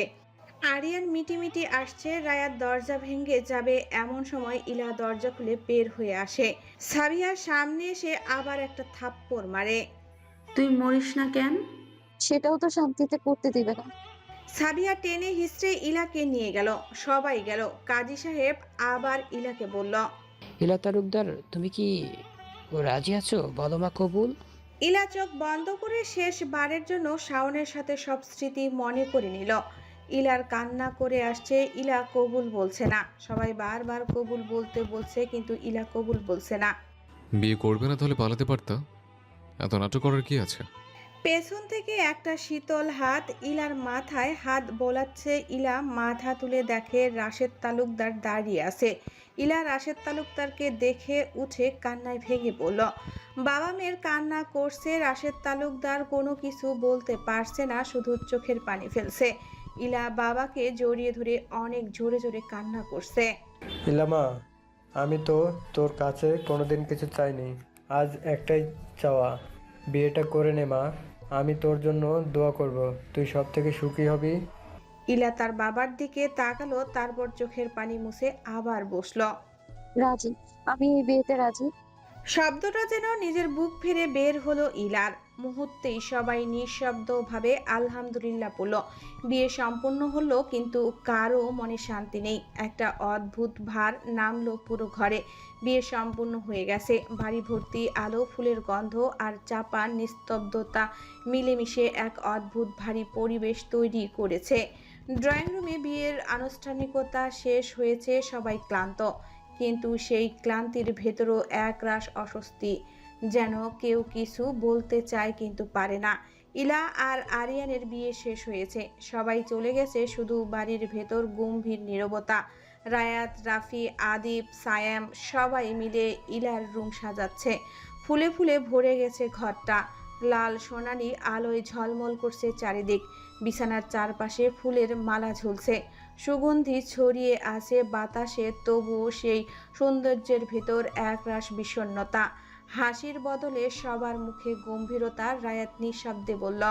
আরিয়ান মিটিমিটি আসছে, রায়াত দরজা ভেঙে যাবে এমন সময় ইলা দরজা খুলে বের হয়ে আসে। সাবিয়ার সামনে এসে আবার একটা থাপ্পড় মারে। তুই মরিস না কেন? সেটাও তো শান্তিতে করতে দিবে না। সাবিয়া টেনে হিস্ট্রে ইলাকে নিয়ে গেল। সবাই গেল। কাজী সাহেব আবার ইলাকে বলল, ইলা তালুকদার, তুমি কি রাজি আছো? বলো মা কবুল। ইলা চোখ বন্ধ করে শেষবারের জন্য শাওনের সাথে সব স্মৃতি মনে করে নিল। ইলার কান্না করে আসছে, ইলা কবুল বলছে না। সবাই বারবার কবুল বলতে বলছে, কিন্তু ইলা কবুল বলছে না। বিয়ে করবে না তাহলে পালাতে পারতা, এত নাটক করার কি আছে? পেছন থেকে একটা শীতল হাত ইলার মাথায় হাত বোলাচ্ছে। ইলা মাথা তুলে দেখে রাশেদ তালুকদার দাঁড়িয়ে আছে। ইলা রাশেদ তালুকদারকে দেখে উঠে কান্নায় ভেঙে পড়ল। বাবা মেয়ের কান্না করছে, রাশেদ তালুকদার কোনো কিছু বলতে পারছে না, শুধু চোখের পানি ফেলছে। ইলা বাবাকে জড়িয়ে ধরে অনেক জোরে জোরে কান্না করছে। ইলামা, আমি তো তোর কাছে কোনোদিন কিছু চাইনি, আজ একটাই চাওয়া, বিয়েটা করে নে মা। আমি তোর জন্য দোয়া করব, তুই সব থেকে সুখী হবি। ইলা তার বাবার দিকে তাকালো, তারপর চোখের পানি মুছে আবার বসলো। রাজি, আমি এই বিয়েতে রাজি। শব্দটা যেন নিজের বুক ফিরে বের হলো ইলার। মুহূর্তেই সবাই নিঃশব্দভাবে আলহামদুলিল্লাহ বলল। বিয়ে সম্পূর্ণ হলো, কিন্তু কারো মনে শান্তি নেই। একটা অদ্ভুত ভার নামলো পুরো ঘরে। বিয়ে সম্পূর্ণ হয়ে গেছে। বাড়ি ভর্তি আলো, ফুলের গন্ধ আর চাপা নিস্তব্ধতা মিলেমিশে এক অদ্ভুত ভারী পরিবেশ তৈরি করেছে। ড্রয়িং রুমে বিয়ের আনুষ্ঠানিকতা শেষ হয়েছে, সবাই ক্লান্ত, কিন্তু সেই ক্লান্তির ভেতরও একরাশ অস্বস্তি, যেন কেউ কিছু বলতে চায় কিন্তু পারে না। ইলা আর আরিয়ানের বিয়ে শেষ হয়েছে, সবাই চলে গেছে, শুধু বাড়ির ভেতর গম্ভীর নীরবতা। রায়াত, রাফি, আদিব, সায়াম সবাই মিলে ইলার রুম সাজাচ্ছে। ফুলে ফুলে ভরে গেছে ঘরটা। লাল সোনালি আলোয় ঝলমল করছে চারিদিক। বিছানার চারপাশে ফুলের মালা ঝুলছে, সুগন্ধি ছড়িয়ে আছে বাতাসে, তবুও সেই সৌন্দর্যের ভেতর একরাশ বিষণ্ণতা। হাসির বদলে সবার মুখে গম্ভীরতা। রায়াত নিঃশব্দে বলল,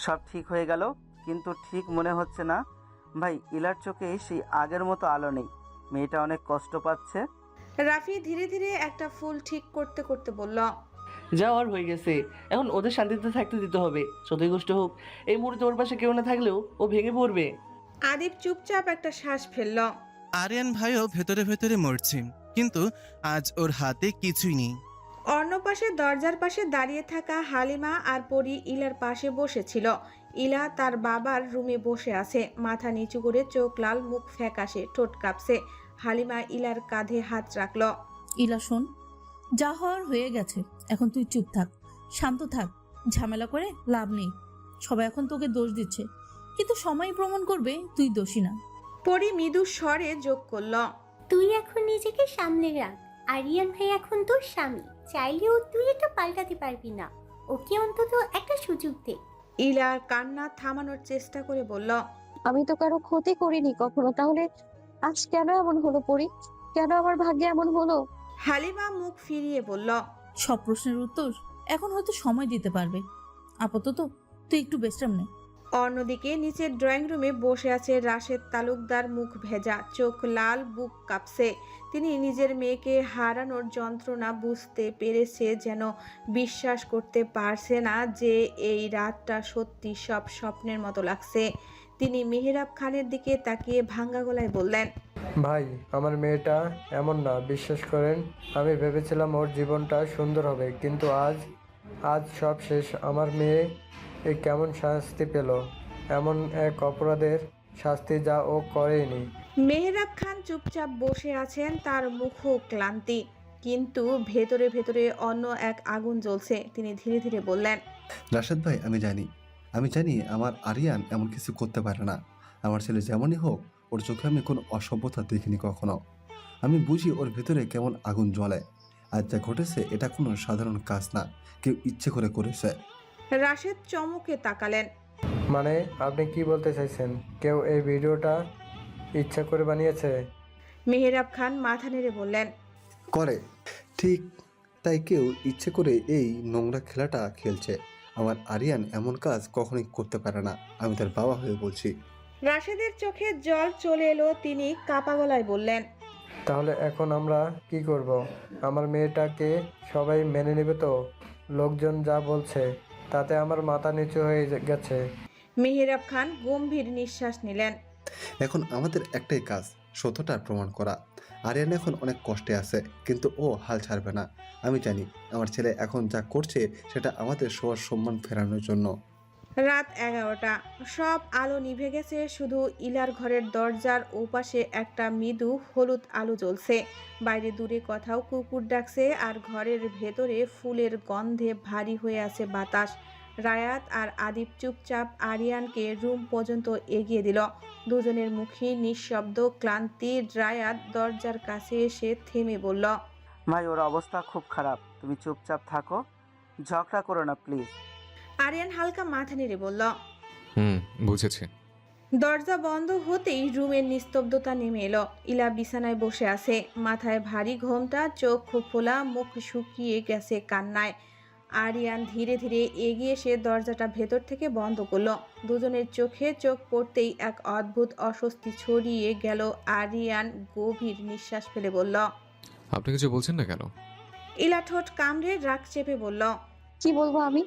সব ঠিক হয়ে গেল, কিন্তু ঠিক মনে হচ্ছে না ভাই, ইলার চোখে সেই আগের মতো আলো নেই। মেয়েটা অনেক কষ্ট পাচ্ছে। রাফি ধীরে ধীরে একটা ফুল ঠিক করতে করতে বলল, যা হওয়ার হয়ে গেছে, এখন ওদের শান্তিতে থাকতে দিতে হবে। যতই কষ্ট হোক, এই মুহূর্তে ওর পাশে কেউ না থাকলেও ও ভেঙে পড়বে। আদিব চুপচাপ একটা শ্বাস ফেলল। আরিয়ান ভাইও ভেতরে ভেতরে মরছে, কিন্তু আজ ওর হাতে কিছুই নেই। অন্য পাশে দরজার পাশে দাঁড়িয়ে থাকা হালিমা আর পরি ইলার পাশে বসেছিল। ইলা তার বাবার রুমে বসে আছে, মাথা নিচু করে, চোখ লাল, মুখ ফ্যাকাশে, ঠোঁট কাঁপছে। হালিমা ইলার কাঁধে হাত রাখল। ইলা শোন, যা হওয়ার হয়ে গেছে, এখন তুই চুপ থাক, শান্ত থাক, ঝামেলা করে লাভ নেই। সবাই এখন তোকে দোষ দিচ্ছে, কিন্তু সময় প্রমাণ করবে তুই দোষী না। পরি মৃদু স্বরে যোগ করল, তুই এখন নিজেকে সামলে রাখ। আরিয়ান ভাই এখন তোর স্বামী, চাইলেও তুই এটা পাল্টাতে পারবি না। ওকে অন্তত একটা সুযোগ দে। ইলার কান্না থামানোর চেষ্টা করে বলল, আমি তো কারো ক্ষতি করিনি কখনো, তাহলে আজ কেন এমন হলো পরি? কেন আমার ভাগ্যে এমন হলো? হালিমা মুখ ফিরিয়ে বলল, সব প্রশ্নের উত্তর এখন হয়তো সময় দিতে পারবে। আপাতত তুই একটু বিশ্রাম নে। অন্যদিকে নিচের ড্রয়িং রুমে বসে আছে রাশেদ তালুকদার, মুখ ভেজা, চোখ লাল, বুক কাঁপছে। তিনি নিজের মেয়েকে হারানোর যন্ত্রণা বুঝতে পেরেছে, যেন বিশ্বাস করতে পারছে না যে এই রাতটা সত্যি সব স্বপ্নের মতো লাগছে। তিনি মেহেরাব খানের দিকে তাকিয়ে ভাঙ্গা গলায় বললেন, ভাই, আমার মেয়েটা এমন না, বিশ্বাস করেন। আমি ভেবেছিলাম ওর জীবনটা সুন্দর হবে, কিন্তু আজ সব শেষ। আমার মেয়ে কেমন শাস্তি পেল, এমন এক অপরাধের শাস্তি যা ও করেনি। মেহেরাব খান চুপচাপ বসে আছেন, তার মুখও ক্লান্তি, কিন্তু ভেতরে ভেতরে অন্য এক আগুন জ্বলছে। তিনি ধীরে ধীরে বললেন, রাশেদ ভাই, আমি জানি আমার আরিয়ান এমন কিছু করতে পারে না। আমার ছেলে যেমনই হোক, ওর চোখে আমি কোনো অসভ্যতা দেখিনি কখনো। আমি বুঝি ওর ভেতরে কেমন আগুন জ্বলে। আজ যা ঘটেছে এটা কোনো সাধারণ কাজ না, কেউ ইচ্ছে করে করেছে। রাশেদ চমকে তাকালেন। মানে আপনি কি বলতে চাইছেন? কেউ এই ভিডিওটা ইচ্ছা করে বানিয়েছে? মেহেরাব খান মাথা নেড়ে বললেন, করে ঠিক তাই, কেউ ইচ্ছে করে এই নোংরা খেলাটা খেলছে। আমার আরিয়ান এমন কাজ কখনোই করতে পারে না, আমি তার বাবা হয়ে বলছি। রাশেদের চোখে জল চলে এলো, তিনি কাপা গলায় বললেন, তাহলে এখন আমরা কি করব? আমার মেয়েটাকে সবাই মেনে নেবে তো? লোকজন যা বলছে তাতে আমার মাথা নিচু হয়ে গেছে। মেহেরাব খান গম্ভীর নিঃশ্বাস নিলেন। এখন আমাদের একটাই কাজ, সত্যটার প্রমাণ করা। আরিয়ান এখন অনেক কষ্টে আছে, কিন্তু ও হাল ছাড়বে না। আমি জানি আমার ছেলে এখন যা করছে সেটা আমাদের সবার সম্মান ফেরানোর জন্য। রাত 11টা, সব আলো নিভে গেছে, শুধু ইলার ঘরের দরজার ওপাশে একটা মৃদু হলুদ আলো জ্বলছে। বাইরে দূরে কোথাও কুকুর ডাকছে, আর ঘরের ভেতরে ফুলের গন্ধে ভারী হয়ে আছে বাতাস। রায়াত আর আদিব চুপচাপ আরিয়ানকে রুম পর্যন্ত এগিয়ে দিল। দুজনের মুখে নিঃশব্দ ক্লান্তি। রায়াত দরজার কাছে এসে থেমে বলল, ভাই, ওর অবস্থা খুব খারাপ, তুমি চুপচাপ থাকো, ঝগড়া করো না প্লিজ। আরিয়ান হালকা মাথা নেড়ে বলল। বুঝেছি। দরজা বন্ধ হতেই রুমের নিস্তব্ধতা নেমে এলো। ইলা বিছানায় বসে আছে, মাথায় ভারী ঘোমটা, চোখ খোলা, মুখ শুকিয়ে গেছে কান্নায়। আরিয়ান ধীরে ধীরে এগিয়ে এসে দরজাটা ভেতর থেকে বন্ধ করলো। দুজনের চোখে চোখ পড়তেই এক অদ্ভুত অস্বস্তি ছড়িয়ে গেল। আরিয়ান গভীর নিঃশ্বাস ফেলে বলল, আপনি কিছু বলছেন না কেন? ইলা ঠোঁট কামড়ে রাগ চেপে বলল, কি বলবো আমি?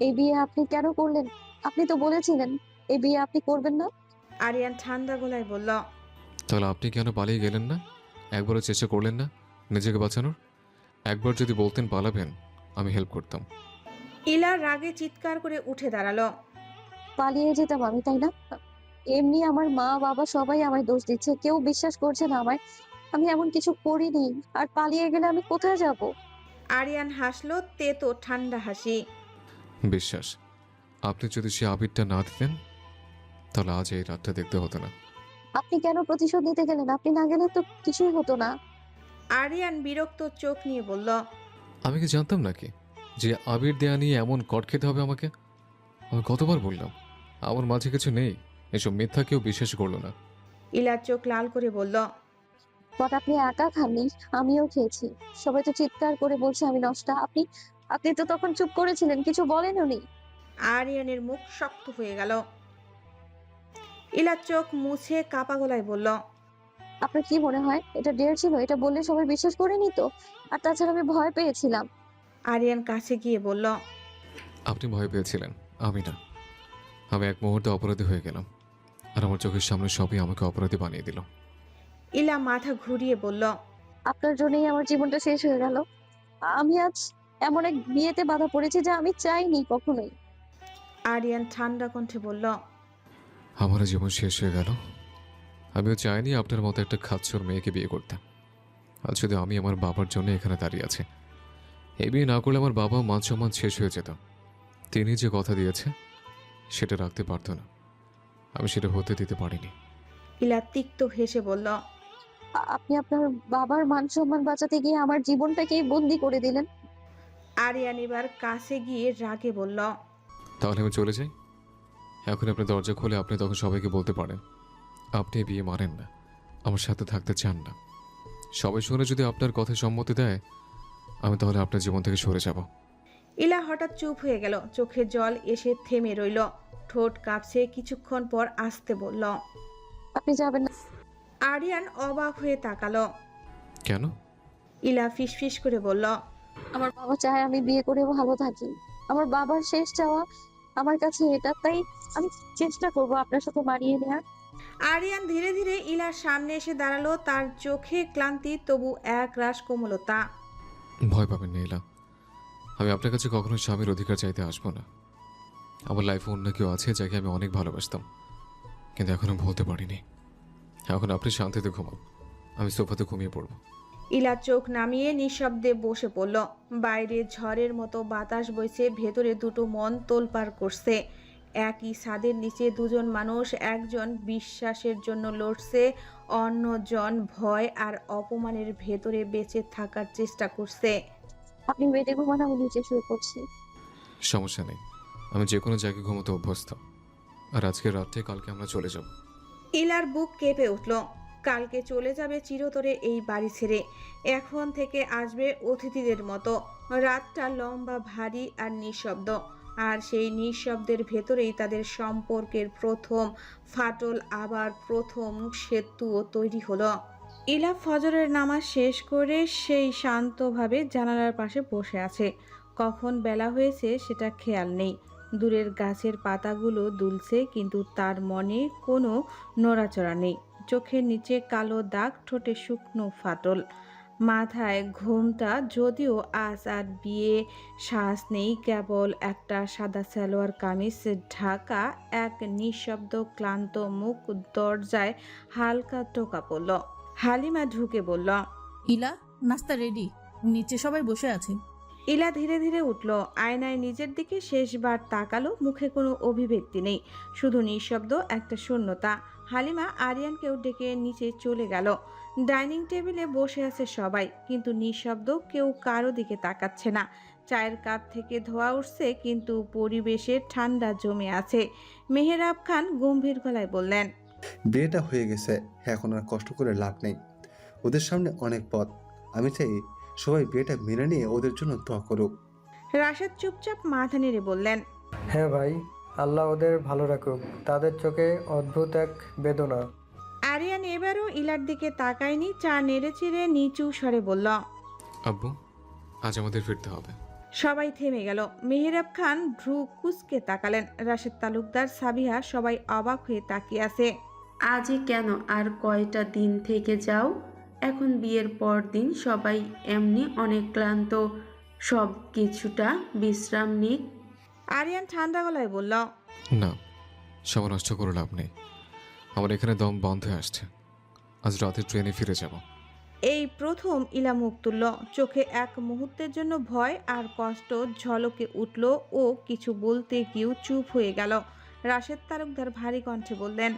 এই বিয়ে আপনি কেন করলেন? আপনি তো বলেছিলেন এই বিয়ে আপনি করবেন না। আরিয়ান ঠান্ডা গলায় বলল, তাহলে আপনি কেন পালিয়ে গেলেন না? একবারও চেষ্টা করলেন না নিজেকে বাঁচানোর? একবার যদি বলতেন পালাবেন, আমি হেল্প করতাম। ইলা রাগে চিৎকার করে উঠে দাঁড়ালো। পালিয়ে যেতাম আমি, তাই না? এমনি আমার মা বাবা সবাই আমায় দোষ দিচ্ছে, কেউ বিশ্বাস করছে না আমায়। আমি এমন কিছু করিনি, আর পালিয়ে গেলে আমি কোথায় যাব? আরিয়ান হাসলো, তেতো ঠান্ডা হাসি। বিশ্বাস? আপনি যদি সে আবিরটা না দিতেন তাহলে আজ এই রাতটা দেখতে হতো না। আপনি কেন প্রতিশোধ নিতে গেলেন? আপনি না গেলে তো কিছুই হতো না। আরিয়ান বিরক্ত চোখ নিয়ে বলল, আমি কি জানতাম নাকি যে আবির দেয়া নিয়ে এমন কট খেতে হবে আমাকে? আমি কতবার বললাম আমার মাঝে কিছু নেই। এসব মিথ্যা কেউ বিশ্বাস করলো না। ইলার চোখ লাল করে বলল, বাট আপনি একা খাননি, আমিও খেয়েছি। সবাই তো চিৎকার করে বলছে আমি নষ্ট। আপনি তো তখন চুপ করেছিলেন, কিছু বলেননি। আরিয়ানের মুখ শক্ত হয়ে গেল। ইলার চোখ মুছে কাপা গলায় বলল, আপনার কি মনে হয় এটা ডেয়ার ছিল? এটা বললে সবাই বিশ্বাস করে নিত। আর তাছাড়া আমি ভয় পেয়েছিলাম। আরিয়ান কাছে গিয়ে বলল, আপনি ভয় পেয়েছিলেন, আমি না। আমি এক মুহূর্তে অপরাধী হয়ে গেলাম, আর আমার চোখের সামনে সবই আমাকে অপরাধী বানিয়ে দিল। ইলা মাথা ঘুরিয়ে বলল, আপনার জন্যই আমার জীবনটা শেষ হয়ে গেল। আমি আজ এমন এক বিয়েতে বাধা পড়েছি যা আমি চাইনি কখনোই। আরিয়ান ঠান্ডা কণ্ঠে বলল, আমার জীবন শেষ হয়ে গেল। আমিও চাইনি আপনার মতো একটা খাচ্ছর মেয়েকে বিয়ে করতে। আর যদি আমি আমার বাবার জন্য এখানে দাঁড়িয়ে আছি, এই বিয়ে না করলে আমার বাবা মান সম্মান শেষ হয়ে যেত। তিনি যে কথা দিয়েছে সেটা রাখতে পারতো না, আমি সেটা হতে দিতে পারিনি। ইলা তিক্ত হেসে বলল, আপনি আপনার বাবার মান সম্মান বাঁচাতে গিয়ে আমার জীবনটাকেই বন্দি করে দিলেন। আরিয়ান এবার কাছে গিয়ে রাগে বলল, তাহলে আমি চলে যাই? এখন আপনি দরজা খুলে আপনি তখন সবাইকে বলতে পারেন আপনি বিয়ে মানেন না, আমার সাথে থাকতে চান না। সবাই শুনে যদি আপনার কথায় সম্মতি দেয়, আমি তাহলে আপনার জীবন থেকে সরে যাব। ইলা হঠাৎ চুপ হয়ে গেল, চোখে জল এসে থেমে রইল, ঠোঁট কাঁপছে। কিছুক্ষণ পর আস্তে বলল, আপনি যাবেন না। আরিয়ান অবাক হয়ে তাকালো। কেন? ইলা ফিসফিস করে বলল, আমার বাবা চায় আমি বিয়ে করে ভালো থাকি। আমার বাবার শেষ চাওয়া আমার কাছে এটা, তাই আমি চেষ্টা করব আপনার সাথে মানিয়ে নেওয়ার। আরিয়ান ধীরে ধীরে ইলার সামনে এসে দাঁড়ালো, তার চোখে ক্লান্তি, তবু এক রাশ কোমলতা। ভয় পাবেন না ইলা, আমি আপনার কাছে কখনো স্বামীর অধিকার চাইতে আসবো না। আমার লাইফে অন্য কেউ আছে যাকে আমি অনেক ভালোবাসতাম, কিন্তু এখনো বলতে পারিনি। এখন আপনি শান্তিতে ঘুমান, আমি সোফাতে ঘুমিয়ে পড়ব। ইলা চোখ নামিয়ে নিঃশব্দে বসে পড়ল। বাইরে ঝড়ের মতো বাতাস বইছে, ভেতরে দুটো মন তোলপাড় করছে। একই ছাদের নিচে দুজন মানুষ, একজন বিশ্বাসের জন্য লড়ছে, অন্যজন ভয় আর অপমানের ভেতরে বেঁচে থাকার চেষ্টা করছে। আপনি বেডে ঘুমান, আমি নিচে শুয়ে পড়ছি। সমস্যা নেই, আমি যে কোনো জায়গায় ঘুমোতে অভ্যস্ত। আর আজকের রাতে কালকে আমরা চলে যাব। ইলার বুক কেঁপে উঠল। কালকে চলে যাবে চিরতরে এই বাড়ি ছেড়ে। এখন থেকে আসবে অতিথিদের মতো। রাতটা লম্বা, ভারী আর নিঃশব্দ। আর সেই নিঃশব্দের ভেতরেই তাদের সম্পর্কের প্রথম ফাটল, আবার প্রথম সেতুও তৈরি হলো। ইলা ফজরের নামাজ শেষ করে সেই শান্তভাবে জানালার পাশে বসে আছে। কখন বেলা হয়েছে সেটা খেয়াল নেই। দূরের গাছের পাতাগুলো দুলছে, কিন্তু তার মনে কোনো নড়াচড়া নেই। চোখের নিচে কালো দাগ, ঠোঁটে শুকনো ফাটল, মাথায় ঘোমটা। যদিও আজ আর বিয়ে শ্বাস নেই, কেবল একটা সাদা সালোয়ার কামিজ ঢাকা এক নিঃশব্দ ক্লান্ত মুখ। দরজায় হালকা টোকা পড়ল। হালিমা ঢুকে বলল, ইলা, নাস্তা রেডি, নিচে সবাই বসে আছে। ইলা ধীরে ধীরে উঠল, আয়নায় নিজের দিকে শেষবার তাকালো। মুখে কোনো অভিব্যক্তি নেই, শুধু নিঃশব্দ একটা শূন্যতা। হালিমা আরিয়ানকেও ডেকে নিচে চলে গেল। ডাইনিং টেবিলে বসে আছে সবাই, কিন্তু নিঃশব্দ, কেউ কারো দিকে তাকাচ্ছে না। চায়ের কাপ থেকে ধোয়া উঠছে, কিন্তু পরিবেশে ঠান্ডা জমে আছে। মেহেরাব খান গম্ভীর গলায় বললেন, বিয়েটা হয়ে গেছে, এখন আর কষ্ট করে লাভ নেই। ওদের সামনে অনেক পথ। আমি চাই সবাই বিয়েটা মেনে নিয়ে ওদের জন্য দোয়া করুক। রাশেদ চুপচাপ মাথা নেড়ে বললেন, হ্যাঁ ভাই, আল্লাহ ওদের ভালো রাখুক। তাদের চোখে অদ্ভুত এক বেদনা। আরিয়ান এবারও ইলার দিকে তাকায়নি, চা নেড়ে চিড়ে নিচু স্বরে বলল, আব্বু, আজ আমাদের ফিরতে হবে। সবাই থেমে গেল। মেহেরাব খান ভ্রু কুঁচকে তাকালেন। রাশেদ তালুকদার, সাবিহা সবাই অবাক হয়ে তাকিয়ে আছে। আজই কেন, আর কয়টা দিন থেকে যাও। এখন বিয়ের পর দিন সবাই এমনি অনেক ক্লান্ত, সব কিছুটা বিশ্রাম নিক। আরিয়ান ঠান্ডা গলায় বলল, না, সময় নষ্ট করে লাভ নেই। আমার এখানে দম বন্ধ হয়ে আসছে। আজ রাতে ট্রেনে ফিরে যাব। এই প্রথম ইলা মুখ তুলল। চোখে এক মুহূর্তের জন্য ভয় আর কষ্ট ঝলকে উঠল। ও কিছু বলতে গিয়েও চুপ হয়ে গেল। রাশেদ তালুকদার ভারী কণ্ঠে বললেন,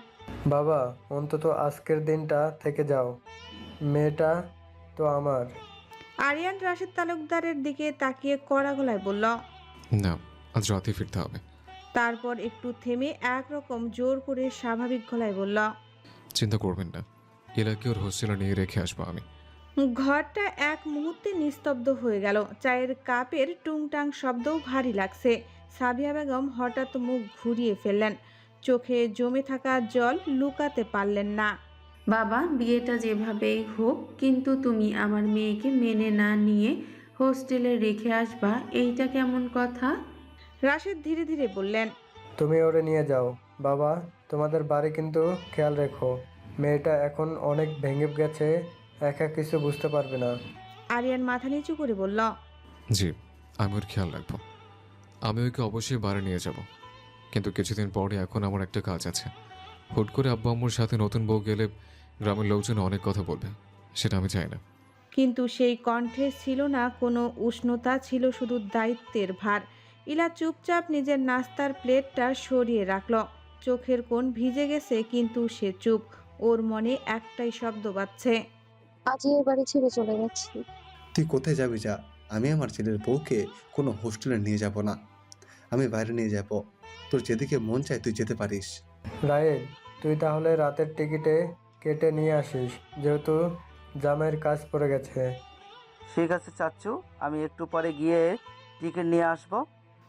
বাবা, অন্তত আজকের দিনটা থেকে যাও। মেয়েটা তো আমার। আরিয়ান রাশেদ তালুকদারের দিকে তাকিয়ে কড়া গলায় বলল, না, আজ রাতে ফিরতে হবে। তারপর একটু থেমে একরকম জোর করে স্বাভাবিক গলায় বলল, চিন্তা করবেন না, এলাকে ওর হোস্টেলে নিয়ে রেখে আসবো আমি। ঘরটা এক মুহূর্তে নিস্তব্ধ হয়ে গেল। চায়ের কাপের টুংটাং শব্দও ভারী লাগছে। সাবিয়া বেগম হঠাৎ মুখ ঘুরিয়ে ফেললেন। চোখে জমে থাকা জল লুকাতে পারলেন না। বাবা, বিয়েটা যেভাবেই হোক, কিন্তু তুমি আমার মেয়েকে মেনে না নিয়ে হোস্টেলে রেখে আসবা, এইটা কেমন কথা? রাশেদ ধীরে ধীরে বললেন, তুমি ওরে নিয়ে যাও। বাবা, তোমাদের বাড়ি কিন্তু খেয়াল রেখো। মেয়েটা এখন অনেক ভেঙে গেছে, একা কিছু বুঝতে পারবে না। আরিয়ান মাথা নিচু করে বলল, জি, আমি ওর খেয়াল রাখবো। আমি ওকে অবশ্যই বাড়ি নিয়ে যাব, কিন্তু কিছুদিন পরে এখন আমার একটা কাজ আছে। হুট করে আব্বু আম্মুর সাথে নতুন বউ গেলে গ্রামের লোকজন অনেক কথা বলবে, সেটা আমি চাই না। কিন্তু সেই কণ্ঠে ছিল না কোনো উষ্ণতা, ছিল শুধু দায়িত্বের ভার। ইলা চুপচাপ নিজের নাস্তার প্লেটটা সরিয়ে রাখল। চোখের কোণ ভিজে গেছে, কিন্তু সে চুপ। ওর মনে একটাই শব্দ বাজছে, আজই এ বাড়ি ছেড়ে চলে যাচ্ছি। তুই কোথায় যাবি যা, আমি আমার ছেলের বউকে কোনো হোস্টেলে নিয়ে যাব না। আমি বাইরে নিয়ে যাব, তোর যেদিকে মন চায় তুই যেতে পারিস। রায়েল, তুই তাহলে রাতের টিকিটে কেটে নিয়ে আসিস, যেহেতু জামাইয়ের কাজ পড়ে গেছে। ঠিক আছে চাচ্চু, আমি একটু পরে গিয়ে টিকিট নিয়ে আসবো।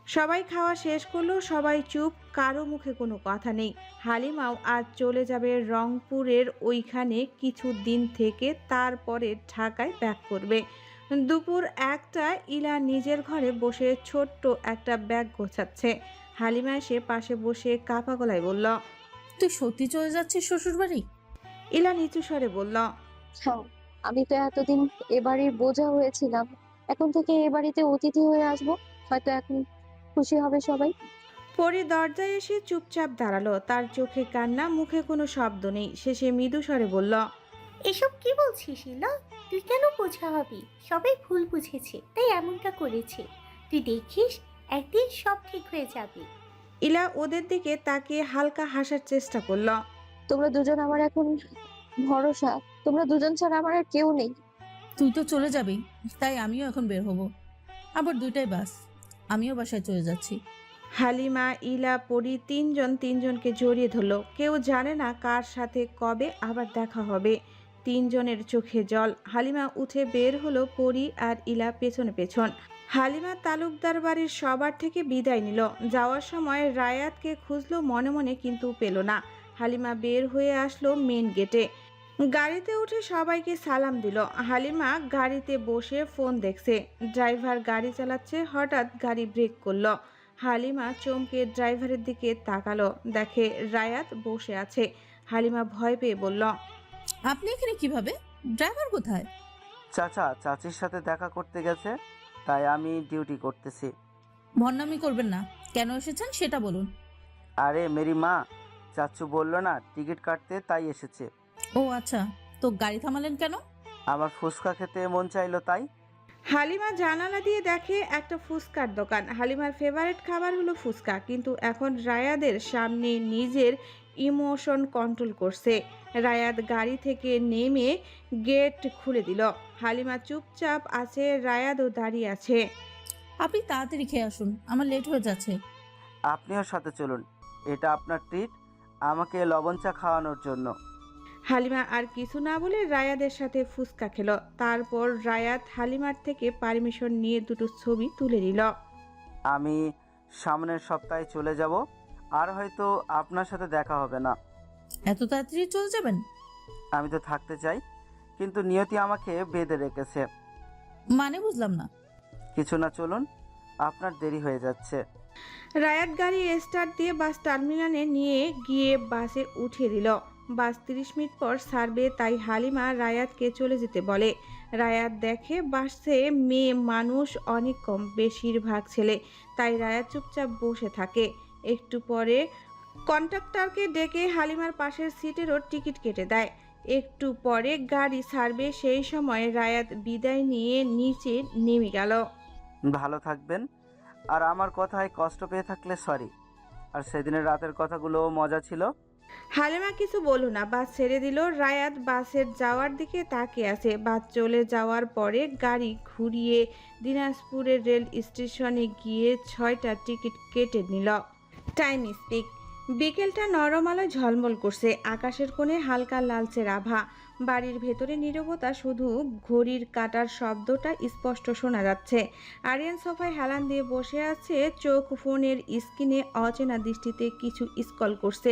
সবাই খাওয়া শেষ করলো। সবাই চুপ, কারো মুখে কোনো কথা নেই। হালিমাও আজ চলে যাবে রংপুরের ওইখানে কিছু দিন থেকে, তারপরে ঢাকায় ব্যাক করবে। দুপুর 1টায় ইলা নিজের ঘরে বসে ছোট্ট একটা ব্যাগ গোছাচ্ছে। হালিমা এসে পাশে বসে কাঁপা গলায় বলল, তুই সত্যি চলে যাচ্ছিস শ্বশুর বাড়ি? ইলা নিচু স্বরে বলল, হ্যাঁ, আমি তো এতদিন এ বাড়ির বোঝা হয়েছিলাম, এখন থেকে এ বাড়িতে অতিথি হয়ে আসবো। হয়তো এখন খুশি হবে সবাই। পরি দরজায় এসে চুপচাপ দাঁড়ালো। তার চোখে কান্না, মুখে কোনো শব্দ নেই। শেষে মৃদু স্বরে বলল, এসব কি বলছিস শিলা? তুই কেন বোঝা হবি? সবাই ভুল বুঝেছে, তাই এমনটা করেছে। তুই দেখিস, একদিন সব ঠিক হয়ে যাবে। ইলা ওদের দিকে তাকিয়ে হালকা হাসার চেষ্টা করল। তোমরা দুজন আমার এখন ভরসা। তোমরা দুজন ছাড়া আমার আর কেউ নেই। তুই তো চলে যাবি, তাই আমিও এখন বের হব। আবার 2টায় বাস, আমিও বাসায় চলে যাচ্ছি। হালিমা, ইলা, পরি তিনজনকে জড়িয়ে ধরল। কেউ জানে না কার সাথে কবে আবার দেখা হবে। তিনজনের চোখে জল। হালিমা উঠে বের হলো, পরি আর ইলা পেছনে পেছন। হালিমা তালুকদার বাড়ির সবার থেকে বিদায় নিল। যাওয়ার সময় রায়াতকে খুঁজলো মনে মনে, কিন্তু পেল না। হালিমা বের হয়ে আসলো মেন গেটে। গাড়িতে উঠে সবাইকে সালাম দিল। হালিমা গাড়িতে বসে ফোন দেখছে। ড্রাইভার গাড়ি চালাচ্ছে। হঠাৎ গাড়ি ব্রেক করলো। হালিমা চমকে ড্রাইভারের দিকে তাকালো, দেখে রায়াত বসে আছে। হালিমা ভয় পেয়ে বলল, আপনি এখানে কিভাবে? ড্রাইভার কোথায়? চাচা চাচির সাথে দেখা করতে গেছে, তাই আমি ডিউটি করতেছি। ভন্ডামি করবেন না, কেন এসেছেন সেটা বলুন। আরে মেরি মা, চাচু বললো না টিকিট কাটতে, তাই এসেছে। ও আচ্ছা, তো গাড়ি থামালেন কেন? আমার ফুচকা খেতে মন চাইলো তাই। হালিমা জানালা দিয়ে দেখে একটা ফুচকার দোকান। হালিমার ফেভারিট খাবার হলো ফুচকা, কিন্তু এখন রায়াদের সামনে নিজের ইমোশন কন্ট্রোল করছে। রায়াদ গাড়ি থেকে নেমে গেট খুলে দিল। হালিমা চুপচাপ আছে, রায়াদও দাঁড়িয়ে আছে। আপনি তাড়াতাড়ি খেয়ে আসুন, আমার লেট হয়ে যাচ্ছে। আপনিও সাথে চলুন, এটা আপনার ট্রিট, আমাকে লবণ চা খাওয়ানোর জন্য। হালিমা আর কিছু না বলে রায়াদের সাথে ফুচকা খেলো। তারপর রায়াদ হালিমার থেকে পারমিশন নিয়ে দুটো ছবি তুলে নিল। আমি সামনের সপ্তাহে চলে যাব, আর হয়তো আপনার সাথে দেখা হবে না। এত তাড়াতাড়ি চলে যাবেন? আমি তো থাকতে চাই, কিন্তু নিয়তি আমাকে বেঁধে রেখেছে। মানে বুঝলাম না। কিছু না, চলুন, আপনার দেরি হয়ে যাচ্ছে। রায়াদ গাড়ি স্টার্ট দিয়ে বাস টার্মিনালে নিয়ে গিয়ে বাসে উঠিয়ে দিল। বাস 30 মিনিট পর ছাড়বে, তাই হালিমা রায়াদকে চলে যেতে বলে। রায়াদ দেখে বাসে মেয়ে মানুষ অনেক কম, বেশিরভাগ ছেলে, তাই রায়াদ চুপচাপ বসে থাকে। একটু পরে কন্ডাক্টরকে ডেকে হালিমার পাশের সিটেরও টিকিট কেটে দেয়। একটু পরে গাড়ি ছাড়বে, সেই সময় রায়াদ বিদায় নিয়ে নিচে নেমে গেল। ভালো থাকবেন, আর আমার কথায় কষ্ট পেয়ে থাকলে সরি। আর সেদিনের রাতের কথাগুলো মজা ছিল। হালিমা কিছু বলল না, বাস ছেড়ে দিল। রায়াদ বাসের যাওয়ার দিকে তাকিয়ে আছে। বাস চলে যাওয়ার পরে গাড়ি ঘুরিয়ে দিনাজপুরের রেল স্টেশনে গিয়ে 6টা টিকিট কেটে নিল। Time speak. বিকেলটা নরম আলোয় ঝলমল করছে, আকাশের কোণে হালকা লালচে আভা। বাড়ির ভেতরে নীরবতা, শুধু ঘড়ির কাঁটার শব্দটা স্পষ্ট শোনা যাচ্ছে। আরিয়ান সোফায় হেলান দিয়ে বসে আছে, চোখ ফোনের স্ক্রিনে অচেনা দৃষ্টিতে কিছু স্ক্রল করছে,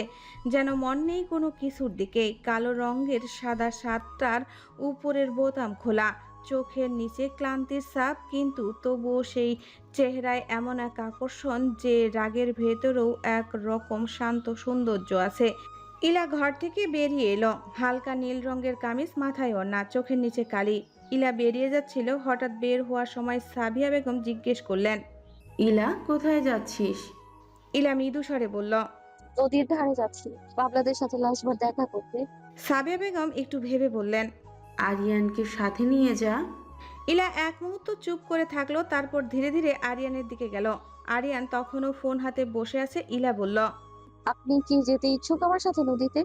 যেন মন নেই কোনো কিছুর দিকে। কালো রঙের সাদা শার্টটার উপরের বোতাম খোলা, চোখের নিচে ক্লান্তির ছাপ, কিন্তু তবুও সেই চেহারায় এমন এক আকর্ষণ যে রাগের ভেতরেও এক রকম শান্ত সৌন্দর্য আছে। ইলা ঘর থেকে বেরিয়ে এলো, হালকা নীল রঙের কামিজ, মাথায় ওড়না, চোখের নিচে কালি। ইলা বেরিয়ে যাচ্ছিল, হঠাৎ বের হওয়ার সময় সাবিয়া বেগম জিজ্ঞেস করলেন, ইলা কোথায় যাচ্ছিস? ইলা মৃদু স্বরে বলল, নদীর ধারে যাচ্ছি বাবলাদের সাথে লাশবার দেখা করতে। সাবিয়া বেগম একটু ভেবে বললেন, আরিয়ানকে সাথে নিয়ে যা। ইলা এক মুহূর্ত চুপ করে থাকলো, তারপর ধীরে ধীরে আরিয়ানের দিকে গেল। আরিয়ান তখনও ফোন হাতে বসে আছে। ইলা বলল, আপনি কি যেতে ইচ্ছুক আমার সাথে নদীতে?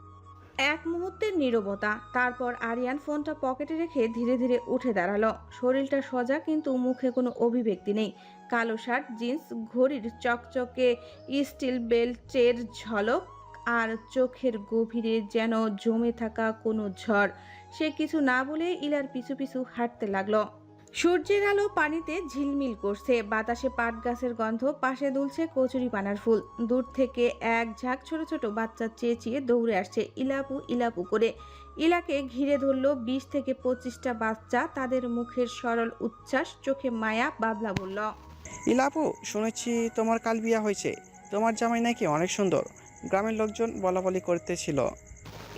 এক মুহূর্তের নীরবতা, তারপর আরিয়ান ফোনটা পকেটে রেখে ধীরে ধীরে উঠে দাঁড়ালো। শরীরটা সোজা, কিন্তু মুখে কোনো অভিব্যক্তি নেই। কালো শার্ট, জিন্স, ঘড়ির চকচকে স্টিল বেল্টের ঝলক, আর চোখের গভীরে যেন জমে থাকা কোনো ঝড়। সে কিছু না বলে ইলার পিছু পিছু হাঁটতে লাগলো। সূর্যের আলো পানিতে ঝিলমিল করছে, বাতাসে পাট গাছের গন্ধ, পাশে দুলছে কচুরি পানার ফুল। দূর থেকে এক ঝাঁক ছোট ছোট বাচ্চা চেঁচিয়ে দৌড়ে আসছে, ইলাপু ইলাপু করে। ইলাকে ঘিরে ধরল 20 থেকে 25টা বাচ্চা, তাদের মুখের সরল উচ্ছ্বাস, চোখে মায়া। বাবলা বলল, ইলাপু, শুনেছি তোমার কাল বিয়া হয়েছে, তোমার জামাই নাকি অনেক সুন্দর, গ্রামের লোকজন বলাবলি করতেছিল।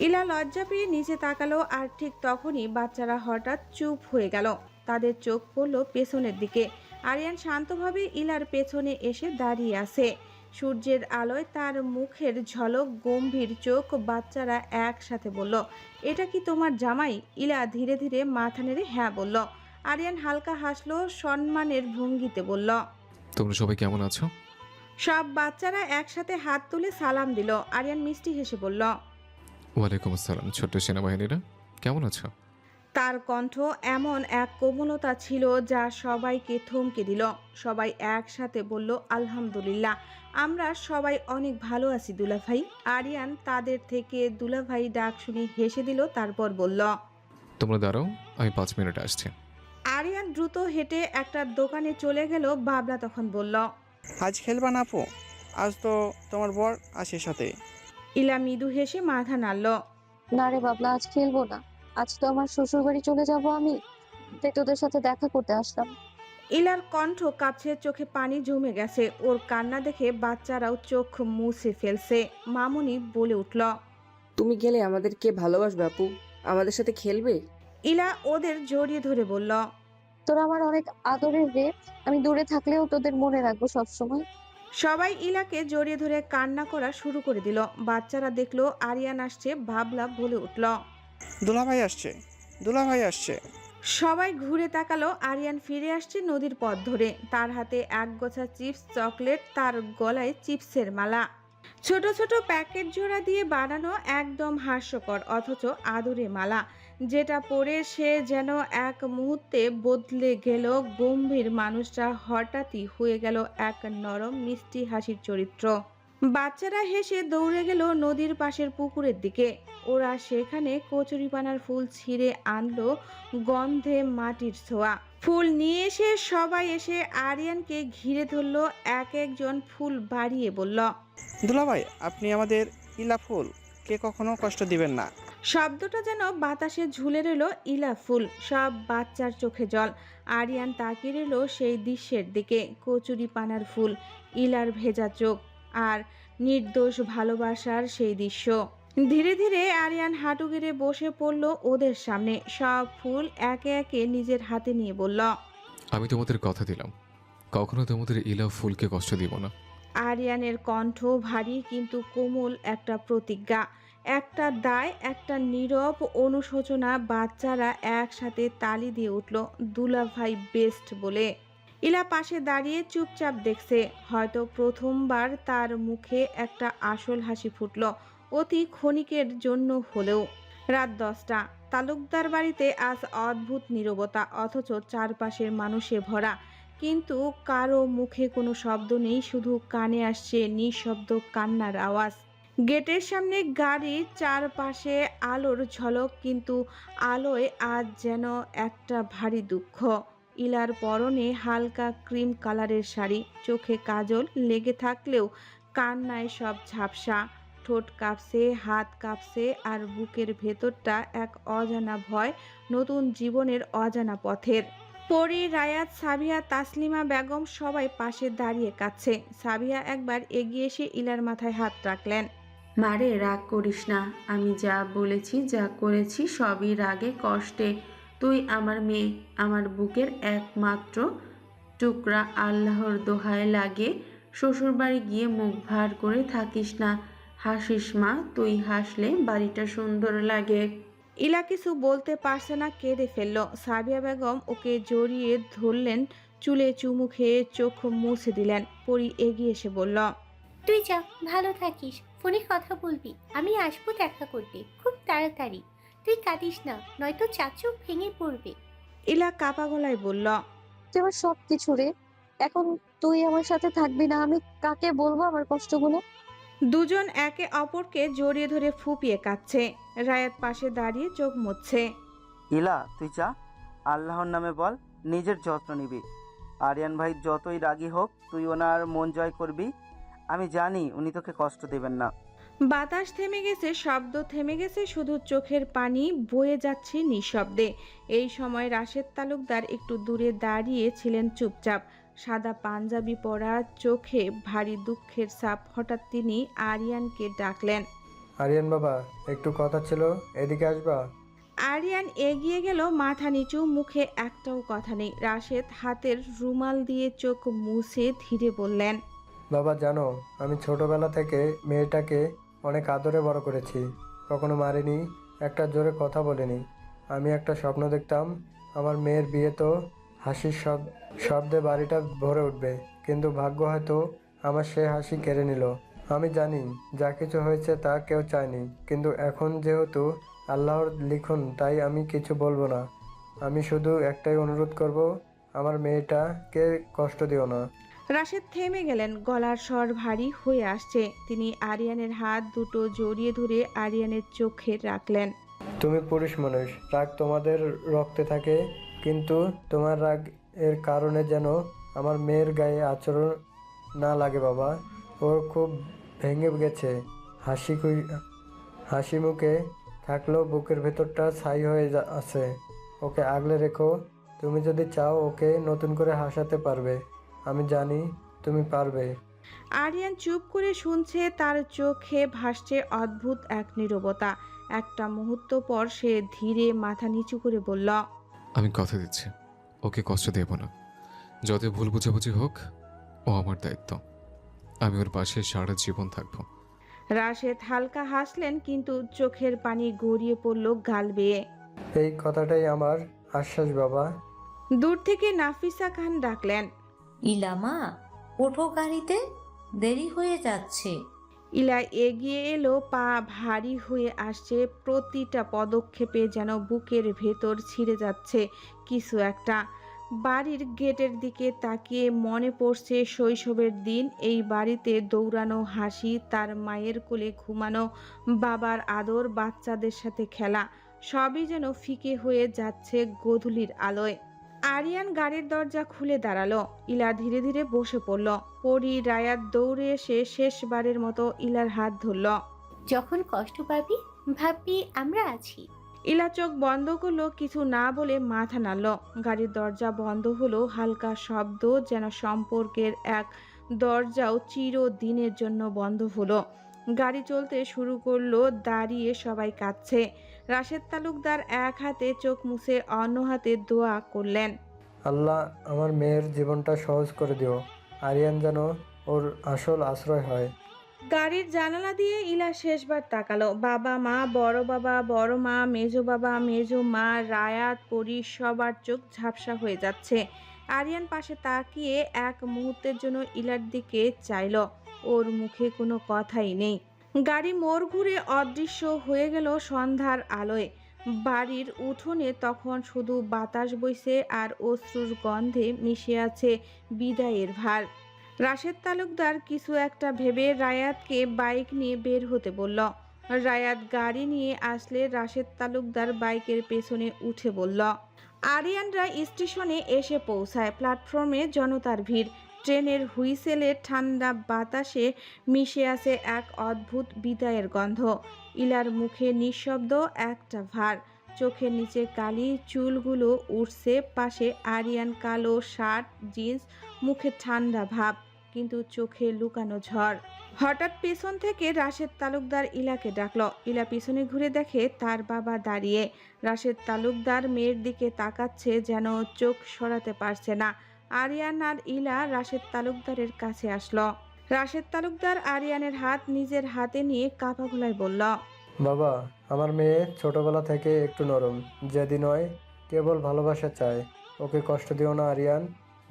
ইলা লজ্জা পেয়ে নিচে তাকালো, আর ঠিক তখনই বাচ্চারা হঠাৎ চুপ হয়ে গেল। তাদের চোখ পড়ল পেছনের দিকে। আরিয়ান শান্তভাবে ইলার পেছনে এসে দাঁড়িয়ে আছে। সূর্যের আলোয় তার মুখের ঝলক, গম্ভীর চোখ। বাচ্চারা একসাথে বলল, এটা কি তোমার জামাই? ইলা ধীরে ধীরে মাথা নেড়ে হ্যাঁ বলল। আরিয়ান হালকা হাসলো, সম্মানের ভঙ্গিতে বলল, তোমরা সবাই কেমন আছো? সব বাচ্চারা একসাথে হাত তুলে সালাম দিল। আরিয়ান মিষ্টি হেসে বলল, ওয়ালাইকুম আসসালাম ছোট্ট সেনাবাহিনীরা, কেমন আছো? তার কণ্ঠ এমন এক কোমলতা ছিল যা সবাইকে থমকে দিল। সবাই একসাথে বলল, আলহামদুলিল্লাহ, আমরা সবাই অনেক ভালো আছি দুলাভাই। আরিয়ান তাদের থেকে দুলাভাই ডাক শুনে হেসে দিল, তারপর বলল, তোমরা দাঁড়াও, আমি 5 মিনিট আসছি। আরিয়ান দ্রুত হেঁটে একটা দোকানে চলে গেল। বাবলা তখন বলল, আজ খেলবা না আপু? আজ তো তোমার বর আসে সাথে। ইলা মৃদু হেসে মাথা নাড়ল। না রে বাবলা, আজ খেলবো না। আজ তো আমার শ্বশুর বাড়ি চলে যাব আমি, তাই তোদের সাথে দেখা করতে আসলাম। ইলার কণ্ঠ কাঁপছে, চোখে পানি জমে গেছে। ওর কান্না দেখে বাচ্চারাও চোখ মুছে ফেলছে। মামুনি বলে উঠল, তুমি গেলে আমাদের কে ভালোবাসবে আপু? আমাদের সাথে খেলবে? ইলা ওদের জড়িয়ে ধরে বলল। তোরা আমার অনেক আদরের রে, আমি দূরে থাকলেও তোদের মনে রাখবো সবসময়। সবাই ইলাকে জড়িয়ে ধরে কান্না করা শুরু করে দিল। বাচ্চারা দেখলো আরিয়ান আসছে, ভাবলা বলে উঠল। দুলাভাই আসছে, দুলাভাই আসছে। সবাই ঘুরে তাকালো। আরিয়ান ফিরে আসছে নদীর পথ ধরে, তার হাতে এক গোছা চিপস চকলেট, তার গলায় চিপসের মালা। ছোট ছোট প্যাকেট জোড়া দিয়ে বানানো, একদম হাস্যকর অথচ আদুরে মালা, যেটা পরে সে যেন এক মুহূর্তে বদলে গেল। গম্ভীর মানুষটা হঠাৎই হয়ে গেল এক নরম মিষ্টি হাসির চরিত্র। বাচ্চারা হেসে দৌড়ে গেল নদীর পাশের পুকুরের দিকে। ওরা সেখানে কচুরিপানার ফুল ছিঁড়ে আনলো, গন্ধে মাটির ছোঁয়া। ফুল নিয়ে এসে সবাই এসে আরিয়ানকে ঘিরে ধরলো, এক একজন ফুল বাড়িয়ে বলল, দুলাভাই, আপনি আমাদের ইলা ফুল, কে কখনো কষ্ট দিবেন না। শব্দটা যেন বাতাসে ঝুলে রইল। ইলা ফুল, সব বাচ্চার চোখে জল। আরিয়ান তাকিয়ে রইল সেই দৃশ্যের দিকে। কচুরি পানার ফুল, ইলার ভেজা চোখ আর নির্দোষ ভালোবাসার সেই দৃশ্য। ধীরে ধীরে আরিয়ান হাঁটু গেড়ে বসে পড়ল ওদের সামনে। সব ফুল একে একে নিজের হাতে নিয়ে বলল, আমি তোমাদের কথা দিলাম, কখনো তোমাদের ইলা ফুলকে কষ্ট দিব না। আরিয়ানের কণ্ঠ ভারী কিন্তু কোমল, একটা প্রতিজ্ঞা, একটা দায়, একটা নীরব অনুশোচনা। বাচ্চারা একসাথে তালি দিয়ে উঠল, দুলাভাই বেস্ট বলে। ইলা পাশে দাঁড়িয়ে চুপচাপ দেখছে। হয়তো প্রথমবার তার মুখে একটা আসল হাসি ফুটল, অতি ক্ষণিকের জন্য হলেও। রাত 10টা। তালুকদার বাড়িতে আজ অদ্ভুত নীরবতা, অথচ চারপাশের মানুষে ভরা। কিন্তু কারো মুখে কোনো শব্দ নেই, শুধু কানে আসছে নিঃশব্দ কান্নার আওয়াজ। গেটের সামনে গাড়ির চারপাশে আলোর ঝলক, কিন্তু আলোয় আজ যেন একটা ভারী দুঃখ। ইলার পরনে হালকা ক্রিম কালারের শাড়ি, চোখে কাজল লেগে থাকলেও কান্নায় সব ঝাপসা। ঠোঁট কাঁপছে, হাত কাঁপছে, আর বুকের ভেতরটা এক অজানা ভয়, নতুন জীবনের অজানা পথের। পরি, রায়াত, সাবিয়া, তাসলিমা বেগম সবাই পাশে দাঁড়িয়ে কাঁদছে। সাবিয়া একবার এগিয়ে এসে ইলার মাথায় হাত রাখলেন। মারে, রাগ করিস না। আমি যা বলেছি, যা করেছি সবই রাগে কষ্টে। তুই আমার মেয়ে, আমার বুকের একমাত্র টুকরা। আল্লাহর দোহায় লাগে শ্বশুরবাড়ি গিয়ে মুখ ভার করে থাকিস না। হাসিস মা, তুই হাসলে বাড়িটা সুন্দর লাগে। ইলা কিছু বলতে পারছে না, কেঁদে ফেলল। সাবিয়া বেগম ওকে জড়িয়ে ধরলেন, চুলে চুমু খেয়ে চোখ মুছে দিলেন। পরি এগিয়ে এসে বলল, তুই যা, ভালো থাকিস, ফোনে কথা বলবি, আমি আসবো দেখা করতে খুব তাড়াতাড়ি। তুই কাঁদিস না, নয়তো চাচু ভেঙে পড়বে। ইলা কাপা গলায় বলল, তুই আমার সব কিছু রে, এখন তুই আমার সাথে থাকবি না, আমি কাকে বলবো আমার কষ্টগুলো? দুজন একে অপরকে জড়িয়ে ধরে ফুপিয়ে কাঁদছে। রায়াত পাশে দাঁড়িয়ে চোখ মুছছে। ইলা, তুই যা, আল্লাহর নামে বল, নিজের যত্ন নিবি। আরিয়ান ভাই যতই রাগী হোক, তুই ওনার মন জয় করবি। আমি জানি উনি তোকে কষ্ট দেবেন না। বাতাস থেমে গেছে, শব্দ থেমে গেছে, শুধু চোখের পানি বয়ে যাচ্ছে নিঃশব্দে। এই সময় রাশেদ তালুকদার একটু দূরে দাঁড়িয়ে ছিলেন চুপচাপ, সাদা পাঞ্জাবি পরা, চোখে ভারী দুঃখের ছাপ। হঠাৎ তিনি আরিয়ানকে ডাকলেন। আরিয়ান বাবা, একটু কথা ছিল, এদিকে আসবা? আরিয়ান এগিয়ে গেল, মাথা নিচু, মুখে একটাও কথা নেই। রাশেদ হাতের রুমাল দিয়ে চোখ মুছে ধীরে বললেন, বাবা জানো, আমি ছোটবেলা থেকে মেয়েটাকে অনেক আদরে বড় করেছি, কখনো মারিনি, একটা জোরে কথা বলিনি। আমি একটা স্বপ্ন দেখতাম, আমার মেয়ের বিয়ে তো হাসির শব্দে বাড়িটা ভরে উঠবে, কিন্তু ভাগ্য হয়তো আমার সে হাসি কেড়ে নিল। আমি জানি যা কিছু হয়েছে তা কেউ চায়নি, কিন্তু এখন যেহেতু আল্লাহর লিখন, তাই আমি কিছু বলবো না। আমি শুধু একটাই অনুরোধ করব, আমার মেয়েটাকে কষ্ট দিও না। রাশেদ থেমে গেলেন, গলার স্বর ভারী হয়ে আসছে। তিনি আরিয়ানের হাত দুটো জড়িয়ে ধরে আরিয়ানের চোখে রাখলেন। তুমি পুরুষ মানুষ, রাগ তোমাদের রক্তে থাকে, কিন্তু তোমার রাগ এর কারণে যেন আমার মেয়ের গায়ে আচরণ না লাগে বাবা। ওর খুব ভেঙে গেছে, হাসি মুখে থাকলেও বুকের ভেতরটা ছাই হয়ে আছে। ওকে আগলে রেখো, তুমি যদি চাও ওকে নতুন করে হাসাতে পারবে, আমি জানি তুমি পারবে। আরিয়ান চুপ করে শুনছে, তার চোখে ভাসছে অদ্ভুত এক নীরবতা। একটা মুহূর্ত পর সে ধীরে মাথা নিচু করে বলল, আমি কথা দিচ্ছি ওকে কষ্ট দেব না। যত ভুল বুঝাবুঝি হোক, ও আমার দায়িত্ব। আমি ওর পাশে সারা জীবন থাকবো। রাশেদ হালকা হাসলেন, কিন্তু চোখের পানি গড়িয়ে পড়ল গাল বেয়ে। এই কথাটাই আমার আশ্বাস বাবা। দূর থেকে নাফিসা খান ডাকলেন, ইলামা, ওঠো গাড়িতে, দেরি হয়ে যাচ্ছে। ইলা এগিয়ে এলো, পা ভারী হয়ে আসছে, প্রতিটা পদক্ষেপে যেন বুকের ভেতর ছিঁড়ে যাচ্ছে কিছু একটা। বাড়ির গেটের দিকে তাকিয়ে মনে পড়ছে শৈশবের দিন, এই বাড়িতে দৌড়ানো, হাসি, তার মায়ের কোলে ঘুমানো, বাবার আদর, বাচ্চাদের সাথে খেলা, সবই যেন ফিকে হয়ে যাচ্ছে গোধূলির আলোয়। আরিয়ান গাড়ির দরজা খুলে দাঁড়ালো। ইলা ধীরে ধীরে বসে পড়ল। পরি রায়াত দৌড়ে এসে শেষবারের মতো ইলার হাত ধরল। যখন কষ্ট পাবি ভাববি আমরা আছি। ইলা চোখ বন্ধ করলো, কিছু না বলে মাথা নাড়ল। গাড়ির দরজা বন্ধ হলো, হালকা শব্দ, যেন সম্পর্কের এক দরজাও চিরদিনের জন্য বন্ধ হলো। গাড়ি চলতে শুরু করলো, দাঁড়িয়ে সবাই কাঁদছে। রাশেদ তালুকদার এক হাতে চোখ মুছে অন্য হাতে দোয়া করলেন, আল্লাহ আমার মেয়ের জীবনটা সহজ করে দিও। আরিয়ান যেন ওর আসল আশ্রয় হয়। গাড়ির জানালা দিয়ে ইলা শেষবার তাকালো। বাবা মা, বড় বাবা, বড় মা, মেজো বাবা, মেজো মা, রায়াত, পরি, সবার চোখ ঝাপসা হয়ে যাচ্ছে। আরিয়ান পাশে তাকিয়ে এক মুহূর্তের জন্য ইলার দিকে চাইল। ওর মুখে কোনো কথাই নেই। গাড়ি মোড় ঘুরে অদৃশ্য হয়ে গেল সন্ধ্যার আলোয়। বাড়ির উঠোনে তখন শুধু বাতাস বইছে আর অশ্রুর গন্ধে মিশে আছে বিদায়ের ভার। রাশেদ তালুকদার কিছু একটা ভেবে রায়াতকে বাইক নিয়ে বের হতে বলল। রায়াত গাড়ি নিয়ে আসলে রাশেদ তালুকদার বাইকের পেছনে উঠে বলল। আরিয়ানরা স্টেশনে এসে পৌঁছায়। প্ল্যাটফর্মে জনতার ভিড়। ট্রেনের হুইসেলে ঠান্ডা বাতাসে মিশে আছে এক অদ্ভুত বিদায়ের গন্ধ। ইলার মুখে নিঃশব্দ একটা ভার, চোখের নিচে কালি, চুলগুলো উঠছে। পাশে আরিয়ান, কালো শার্ট, জিন্স, মুখে ঠান্ডা ভাব, কিন্তু চোখে লুকানো ঝড়। হঠাৎ পেছন থেকে রাশেদ তালুকদার ইলাকে ডাকলো। ইলা পিছনে ঘুরে দেখে তার বাবা দাঁড়িয়ে। রাশেদ তালুকদার মেয়ের দিকে তাকাচ্ছে, যেন চোখ সরাতে পারছে না। আরিয়ান আর ইলা রাশেদ তালুকদারের কাছে আসলো। রাশেদ তালুকদার আরিয়ানের হাত নিজের হাতে নিয়ে কাঁপা গলায় বলল, বাবা, আমার মেয়ে ছোটবেলা থেকে একটু নরম, যেদি নয় কেবল ভালোবাসা চায়। ওকে কষ্ট দিও না আরিয়ান।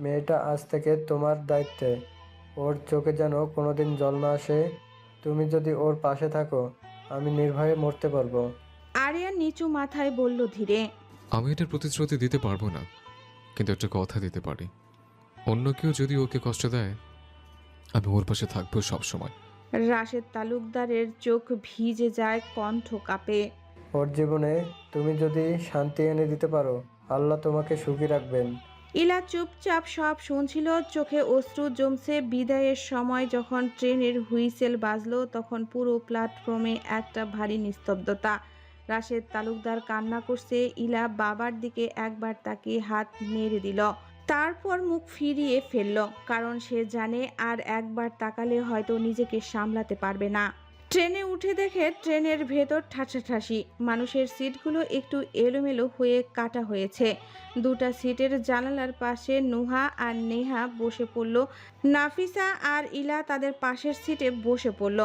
মেয়েটা আজ থেকে তোমার দায়িত্বে। ওর চোখে যেন কোনোদিন জল না আসে। তুমি যদি ওর পাশে থাকো, আমি নির্ভয়ে মরতে পারবো। আরিয়ান নিচু মাথায় বলল ধীরে, আমি এটার প্রতিশ্রুতি দিতে পারবো না, কিন্তু একটা কথা দিতে পারি। অন্য কেউ যদি ওকে কষ্ট দেয়, আমি ওর পাশে থাকবো সবসময়। রাশেদ তালুকদারের চোখ ভিজে যায়, কণ্ঠ কাঁপে। ওর জীবনে তুমি যদি শান্তি এনে দিতে পারো, আল্লাহ তোমাকে সুখী রাখবেন। ইলা চুপচাপ সব শুনছিল, চোখে অশ্রু জমছে। বিদায়ের সময় যখন ট্রেনের হুইসেল বাজলো, তখন পুরো প্ল্যাটফর্মে একটা ভারী নিস্তব্ধতা। রাশেদ তালুকদার কান্না করছে। ইলা বাবার দিকে একবার তাকিয়ে হাত নেড়ে দিল, তারপর মুখ ফিরিয়ে ফেলল, কারণ সে জানে আর একবার তাকালে হয়তো নিজেকে সামলাতে পারবে না। ট্রেনে উঠে দেখে ট্রেনের ভেতর ঠাসাঠাসি। মানুষের সিটগুলো একটু এলোমেলো হয়ে কাটা হয়েছে। দুটা সিটের জানালার পাশে নুহা আর নেহা বসে পড়ল। নাফিসা আর ইলা তাদের পাশের সিটে বসে পড়ল।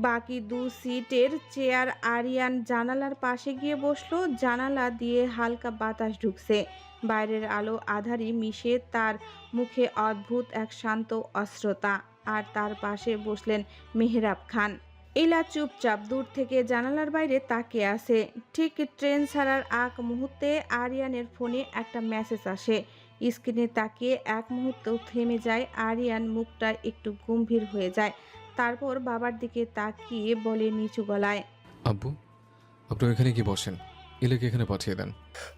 বাকি দু সিটের চেয়ার আরিয়ান জানালার পাশে গিয়ে বসলো। জানালা দিয়ে হালকা বাতাস ঢুকছে। বাইরের আলো আধারি মিশে তার মুখে অদ্ভুত এক শান্ত অস্ত্রতা। আর তার পাশে বসলেন মেহরাব খান। ইলা চুপচাপ দূর থেকে জানালার বাইরে তাকিয়ে আছে। ঠিক ট্রেন ছাড়ার আগ মুহূর্তে আরিয়ানের ফোনে একটা মেসেজ আসে। স্ক্রিনে তাকিয়ে এক মুহূর্তেও থেমে যায় আরিয়ান, মুখটা একটু গম্ভীর হয়ে যায়। তারপর বাবার দিকে তাকিয়ে বলে নিচু গলায়, আব্বু, আপনি এখানে কি বসেন? ইলাকে এখানে পাঠিয়ে দেন।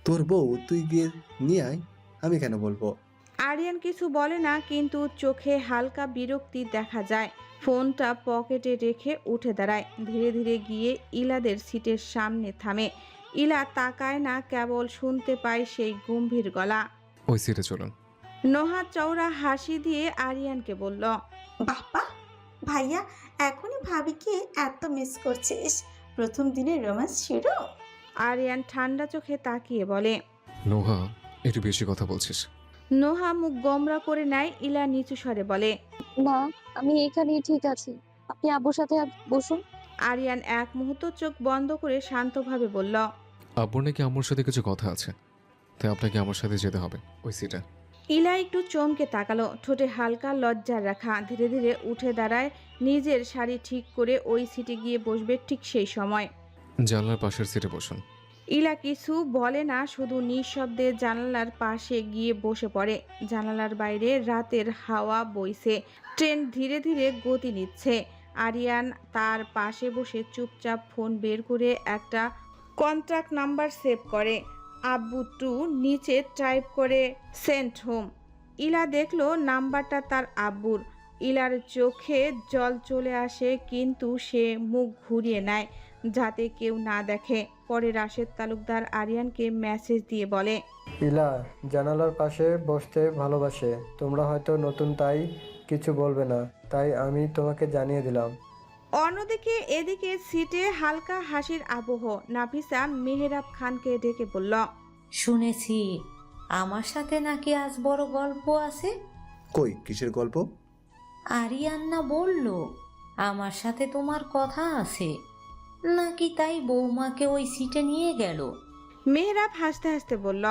তোর বউ তুই গিয়ে নিয়ে আয়, আমি কেন বলবো? আরিয়ান কিছু বলে না, কিন্তু চোখে হালকা বিরক্তি দেখা যায়। ফোনটা পকেটে রেখে উঠে দাঁড়ায়। ধীরে ধীরে গিয়ে ইলাদের সিটের সামনে থামে। ইলা তাকায় না, কেবল শুনতে পায় সেই গম্ভীর গলা। ওই সিটে চলুন। নোহা চওড়া হাসি দিয়ে আরিয়ানকে বলল, বাবা ভাইয়া এখনই ভাবিকে এত মিস করছিস? প্রথম দিনের রোম্যান্স শুরু? আরিয়ান ঠান্ডা চোখে তাকিয়ে বলে। নোহা, একটু বেশি কথা বলছিস। নোহা মুখ গোমরা করে নেয়। ইলা নিচু স্বরে বলে, না, আমি এখানেই ঠিক আছি, আপনি আব্বুর সাথে বসুন। আরিয়ান এক মুহূর্ত চোখ বন্ধ করে শান্তভাবে বলল, আব্বুর নাকি আম্মুর সাথে কিছু কথা আছে, তাই আপনাকে আমার সাথে যেতে হবে ওই সিটে। ইলা একটু চমকে তাকালো, ঠোঁটে হালকা লজ্জার রাখা। ধীরে ধীরে উঠে দাঁড়ায়, নিজের শাড়ি ঠিক করে ওই সিটে গিয়ে বসবে। ঠিক সেই সময় জানলার পাশের সিটে বসুন। ইলা কিছু বলে না, শুধু নিঃশব্দে জানালার পাশে গিয়ে বসে পড়ে। জানালার বাইরে রাতের হাওয়া বইছে, ট্রেন ধীরে ধীরে গতি নিচ্ছে। আরিয়ান তার পাশে বসে চুপচাপ ফোন বের করে একটা কন্ট্যাক্ট নাম্বার সেভ করে। আব্বু টু নিচে টাইপ করে সেন্ট হোম। ইলা দেখলো নাম্বারটা তার আব্বুর। ইলার চোখে জল চলে আসে, কিন্তু সে মুখ ঘুরিয়ে নেয় যাতে কেউ না দেখে। পরে রাশেদ তালুকদার আরিয়ানকে মেসেজ দিয়ে বলে, ইলা জানালার পাশে বসতে ভালোবাসে। তোমরা হয়তো নতুন তাই কিছু বলবে না, তাই আমি তোমাকে জানিয়ে দিলাম। অন্যদিকে এদিকে সিটে হালকা হাসির আবহ। নাফিসা মেহেরাব খানকে ডেকে বলল, শুনেছি আমার সাথে নাকি আজ বড় গল্প আছে। কই, কিসের গল্প? আরিয়ান্না বলল আমার সাথে তোমার কথা আছে নাকি, তাই বৌমাকে ওই সিটে নিয়ে গেল। মেহেরাব হাসতে হাসতে বলল,